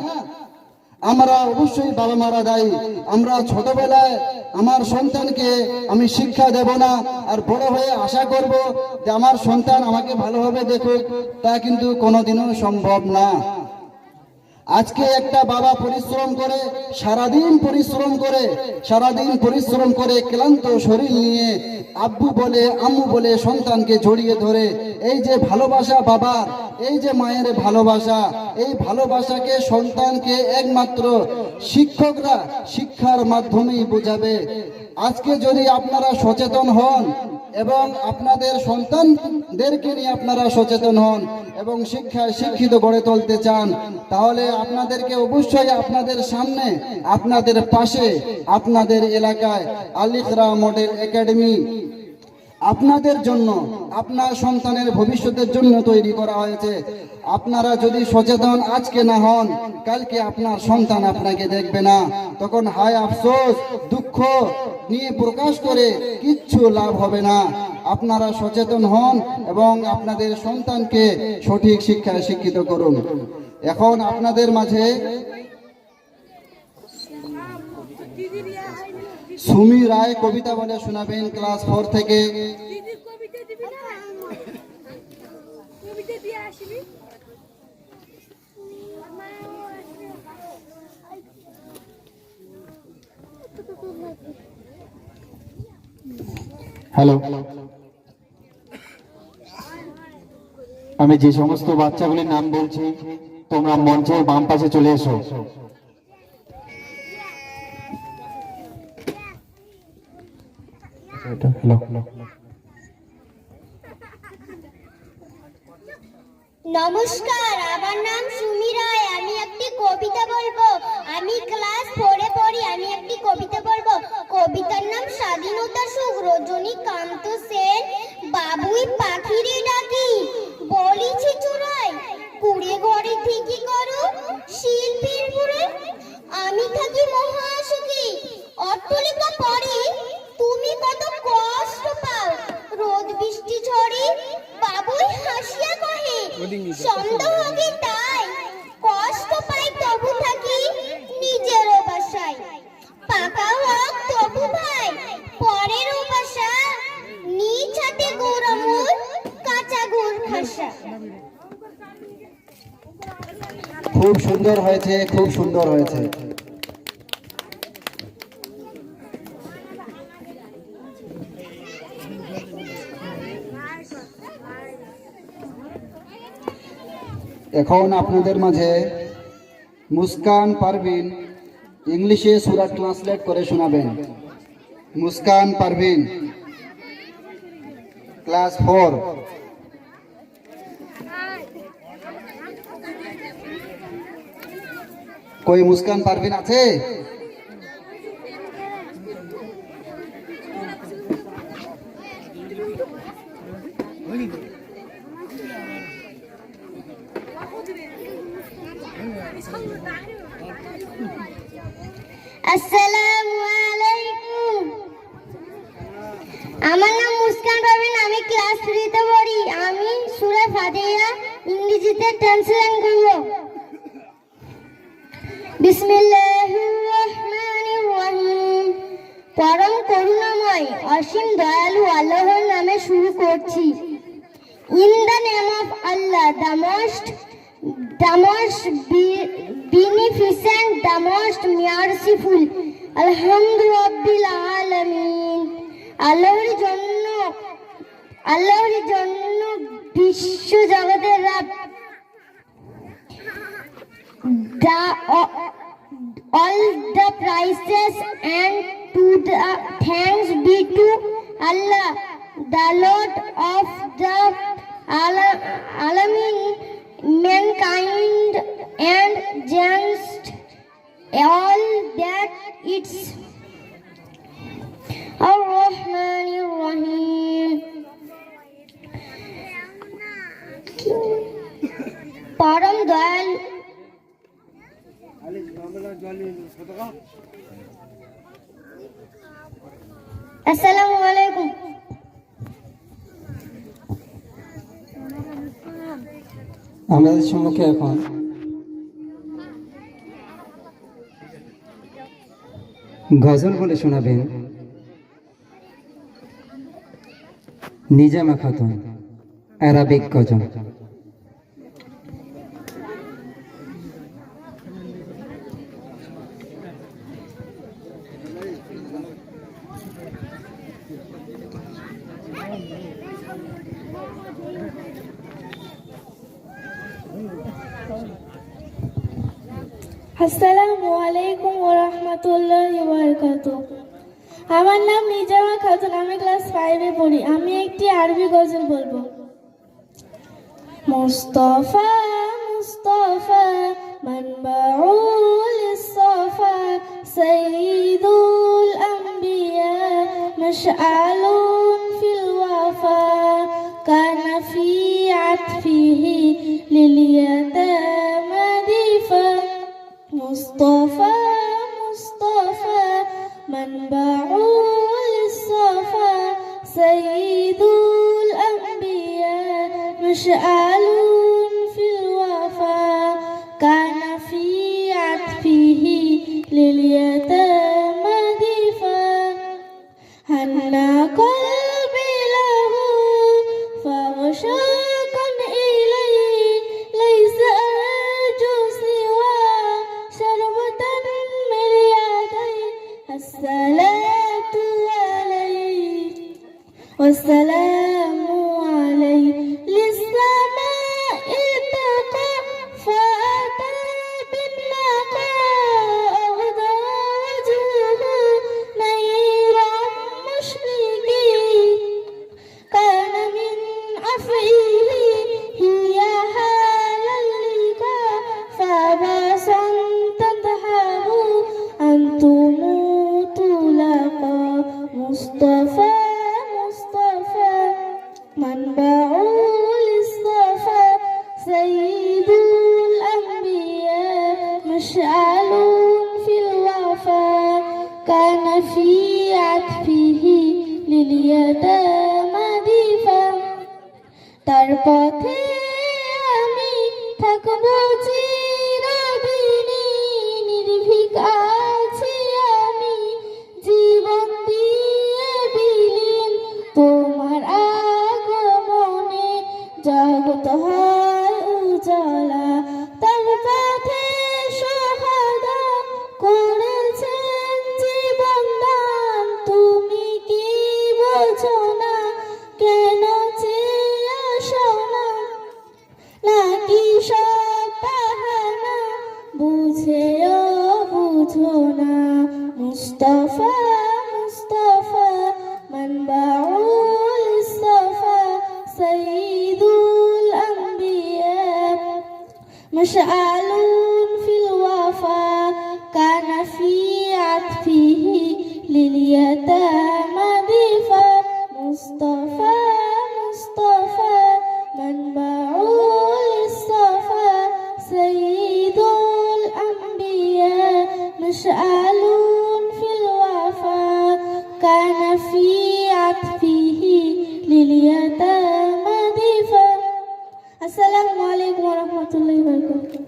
আমরা অবশ্যই বাবা মারা দায়ী। আমরা ছোটবেলায় আমার সন্তানকে আমি শিক্ষা দেব না, আর বড় হয়ে আশা করব যে আমার সন্তান আমাকে ভালোভাবে দেখুক, তা কিন্তু কোনোদিনও সম্ভব না। আজকে একটা বাবা পরিশ্রম করে, সারাদিন পরিশ্রম করে ক্লান্ত শরীর নিয়ে আব্বু বলে আম্মু বলে সন্তানকে জড়িয়ে ধরে। এই যে ভালোবাসা বাবার, এই যে মায়ের ভালোবাসা, এই ভালোবাসাকে সন্তানকে একমাত্র শিক্ষকরা শিক্ষার মাধ্যমেই বোঝাবে। আজকে যদি আপনারা সচেতন হন এবং আপনাদের সন্তানদেরকে নিয়ে আপনারা সচেতন হন এবং শিক্ষায় শিক্ষিত গড়ে তুলতে চান, তাহলে আপনাদেরকে অবশ্যই আপনাদের সামনে, আপনাদের পাশে, আপনাদের এলাকায় আল ইকরা মডেল একাডেমি আপনাদের জন্য, আপনার সন্তানের ভবিষ্যতের জন্য তৈরি করা হয়েছে। আপনারা যদি সচেতন আজকে না হন, কালকে আপনার সন্তান আপনাকে দেখবে না। তখন হায় আফসোস, দুঃখ নিয়ে প্রকাশ করে কিচ্ছু লাভ হবে না। আপনারা সচেতন হন এবং আপনাদের সন্তানকে সঠিক শিক্ষায় শিক্ষিত করুন। এখন আপনাদের মাঝে সুমি রায় কবিতা বলে শোনাবেন ক্লাস 4 থেকে। হ্যালো, আমি যে সমস্ত বাচ্চাগুলির নাম বলছি, তোমরা মঞ্চের বাম পাশে চলে এসো। নমস্কার, আমার নাম সুমি রায়। আমি একটি কবিতা বলবো। আমি ক্লাস 4 পড়ি। আমি একটি কবিতা বলবো। কবিতার নাম স্বাধীনতা সুখ। রজনীকান্ত সেন। বাবুই পাখিরে ডাকি, বলিছি চুরাই, কুড়ে ঘরে থেকে করো শিল্পীর পুরে। আমি থাকি মহাসুখী, অট্টলিকা পরে, তুমি কত কষ্ট পাও রোদ বৃষ্টি ঝড়ে। বাবুই হাসিয়া কহে, সন্দেহ কি তাই, কষ্ট পাই তবু থাকি নিজের বাসায়। পাকা হোক তবু ভাই পরের বাসা, নিজ হাতে গৌরমূল কাঁচা গুড় খাসা। খুব সুন্দর হয়েছে, খুব সুন্দর হয়েছে। এখন আপনাদের মাঝে মুস্কান পারভিন ইংলিশে সূরা ট্রান্সলেট করে শোনাবেন। মুস্কান পারভিন, ক্লাস 4। कोई मुस्कान पारवीन আছে? আসসালামু আলাইকুম। ফাতিহা ইংরেজিতে ট্রান্সলেট করব। বিসমিল্লাহির রহমানির রহিম। পরম করুণাময় অসীম দয়ালু আল্লাহর নামে শুরু করছি। In the name of Allah, the most beneficent, the most merciful. Alhamdulillah alamin. আল্লাহর জন্য বিশ্ব জগতের রব। All the praises and to the thanks be to Allah, the Lord of the alamin, mankind and just all that it's Ar-Rahmanir Rahim. পরম দয়াল আসসালামু আলাইকুম। আমাদের সম্মুখে এখন গজল বলে শোনাবেন নিজামা খাতুন, আরাবিক গজল। আসসালামু আলাইকুম ওয়া রাহমাতুল্লাহি ওয়া বারাকাতুহু। আমার নাম নিজামা খাতুন, আমি ক্লাস 5 এ পড়ি। আমি একটি আরবি গজল বলবো। মুস্তাফা মুস্তাফা মানবাউল ইসফা সাইয়্যিদুল আম্বিয়া মাশআলুন ফিল ওয়াফা কানা ফি আতফিহি লিল ইয়াতামা দিফা মুস্তাফা মুস্তাফা মানবাউল ইসফা সাইয়্যিদুল আম্বিয়া মাশআলুন ফিল ওয়াফা কানা ফি আতফিহি লিল ইয়াতামা দিফা হান্না কলবি লাহু ফাওশাকান ইলাইহি লাইসা আরজু সিওয়া শারবতান মিন ইয়াদাই আসসালাতু আলাইহি ওয়াসসালামু আলাইহি লিসসামা'i তাকা ফাতা বিন্নাকা আghda wajhuhu nayran mushriqi kana min af'ihi hiya halalika fabasan tadhabu antum tulaqa mustafa mustafa manba'ul istafa sayyidul anbiya mash'alun fil wafa kana fi atfihi lil yatama difa তার পথে আমি থাকবো চিরদিনই নির্ভীক আছি আমি জীবন দিয়ে বিলীন তোমার আগমনে জগৎ হয় উজালা তার পথে শাহাদা করেছেন জীবন দান তুমি কি বোঝো না কেন চেয়ে আসো না নাকি সব বাহানা বুঝেও বুঝো না মুস্তাফা মুস্তাফা মানবাউল ইসফা সাইয়্যিদুল আম্বিয়া مشعل في الوفا كان في عطفه لليتامى ضيفا مصطفى مصطفى منبع للصفا سيد الأنبياء مشعل في الوفا كان في عطفه لليتامى ضيفا আসসালামু আলাইকুম ওয়া রাহমাতুল্লাহি ওয়া বারাকাতুহু।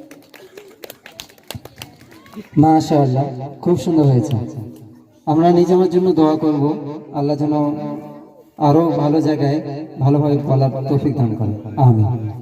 মাশাআল্লাহ, খুব সুন্দর হয়েছে। আমরা নিজেদের জন্য দোয়া করব, আল্লাহ যেন আরো ভালো জায়গায় ভালোভাবে বলার তৌফিক দান করেন। আমিন।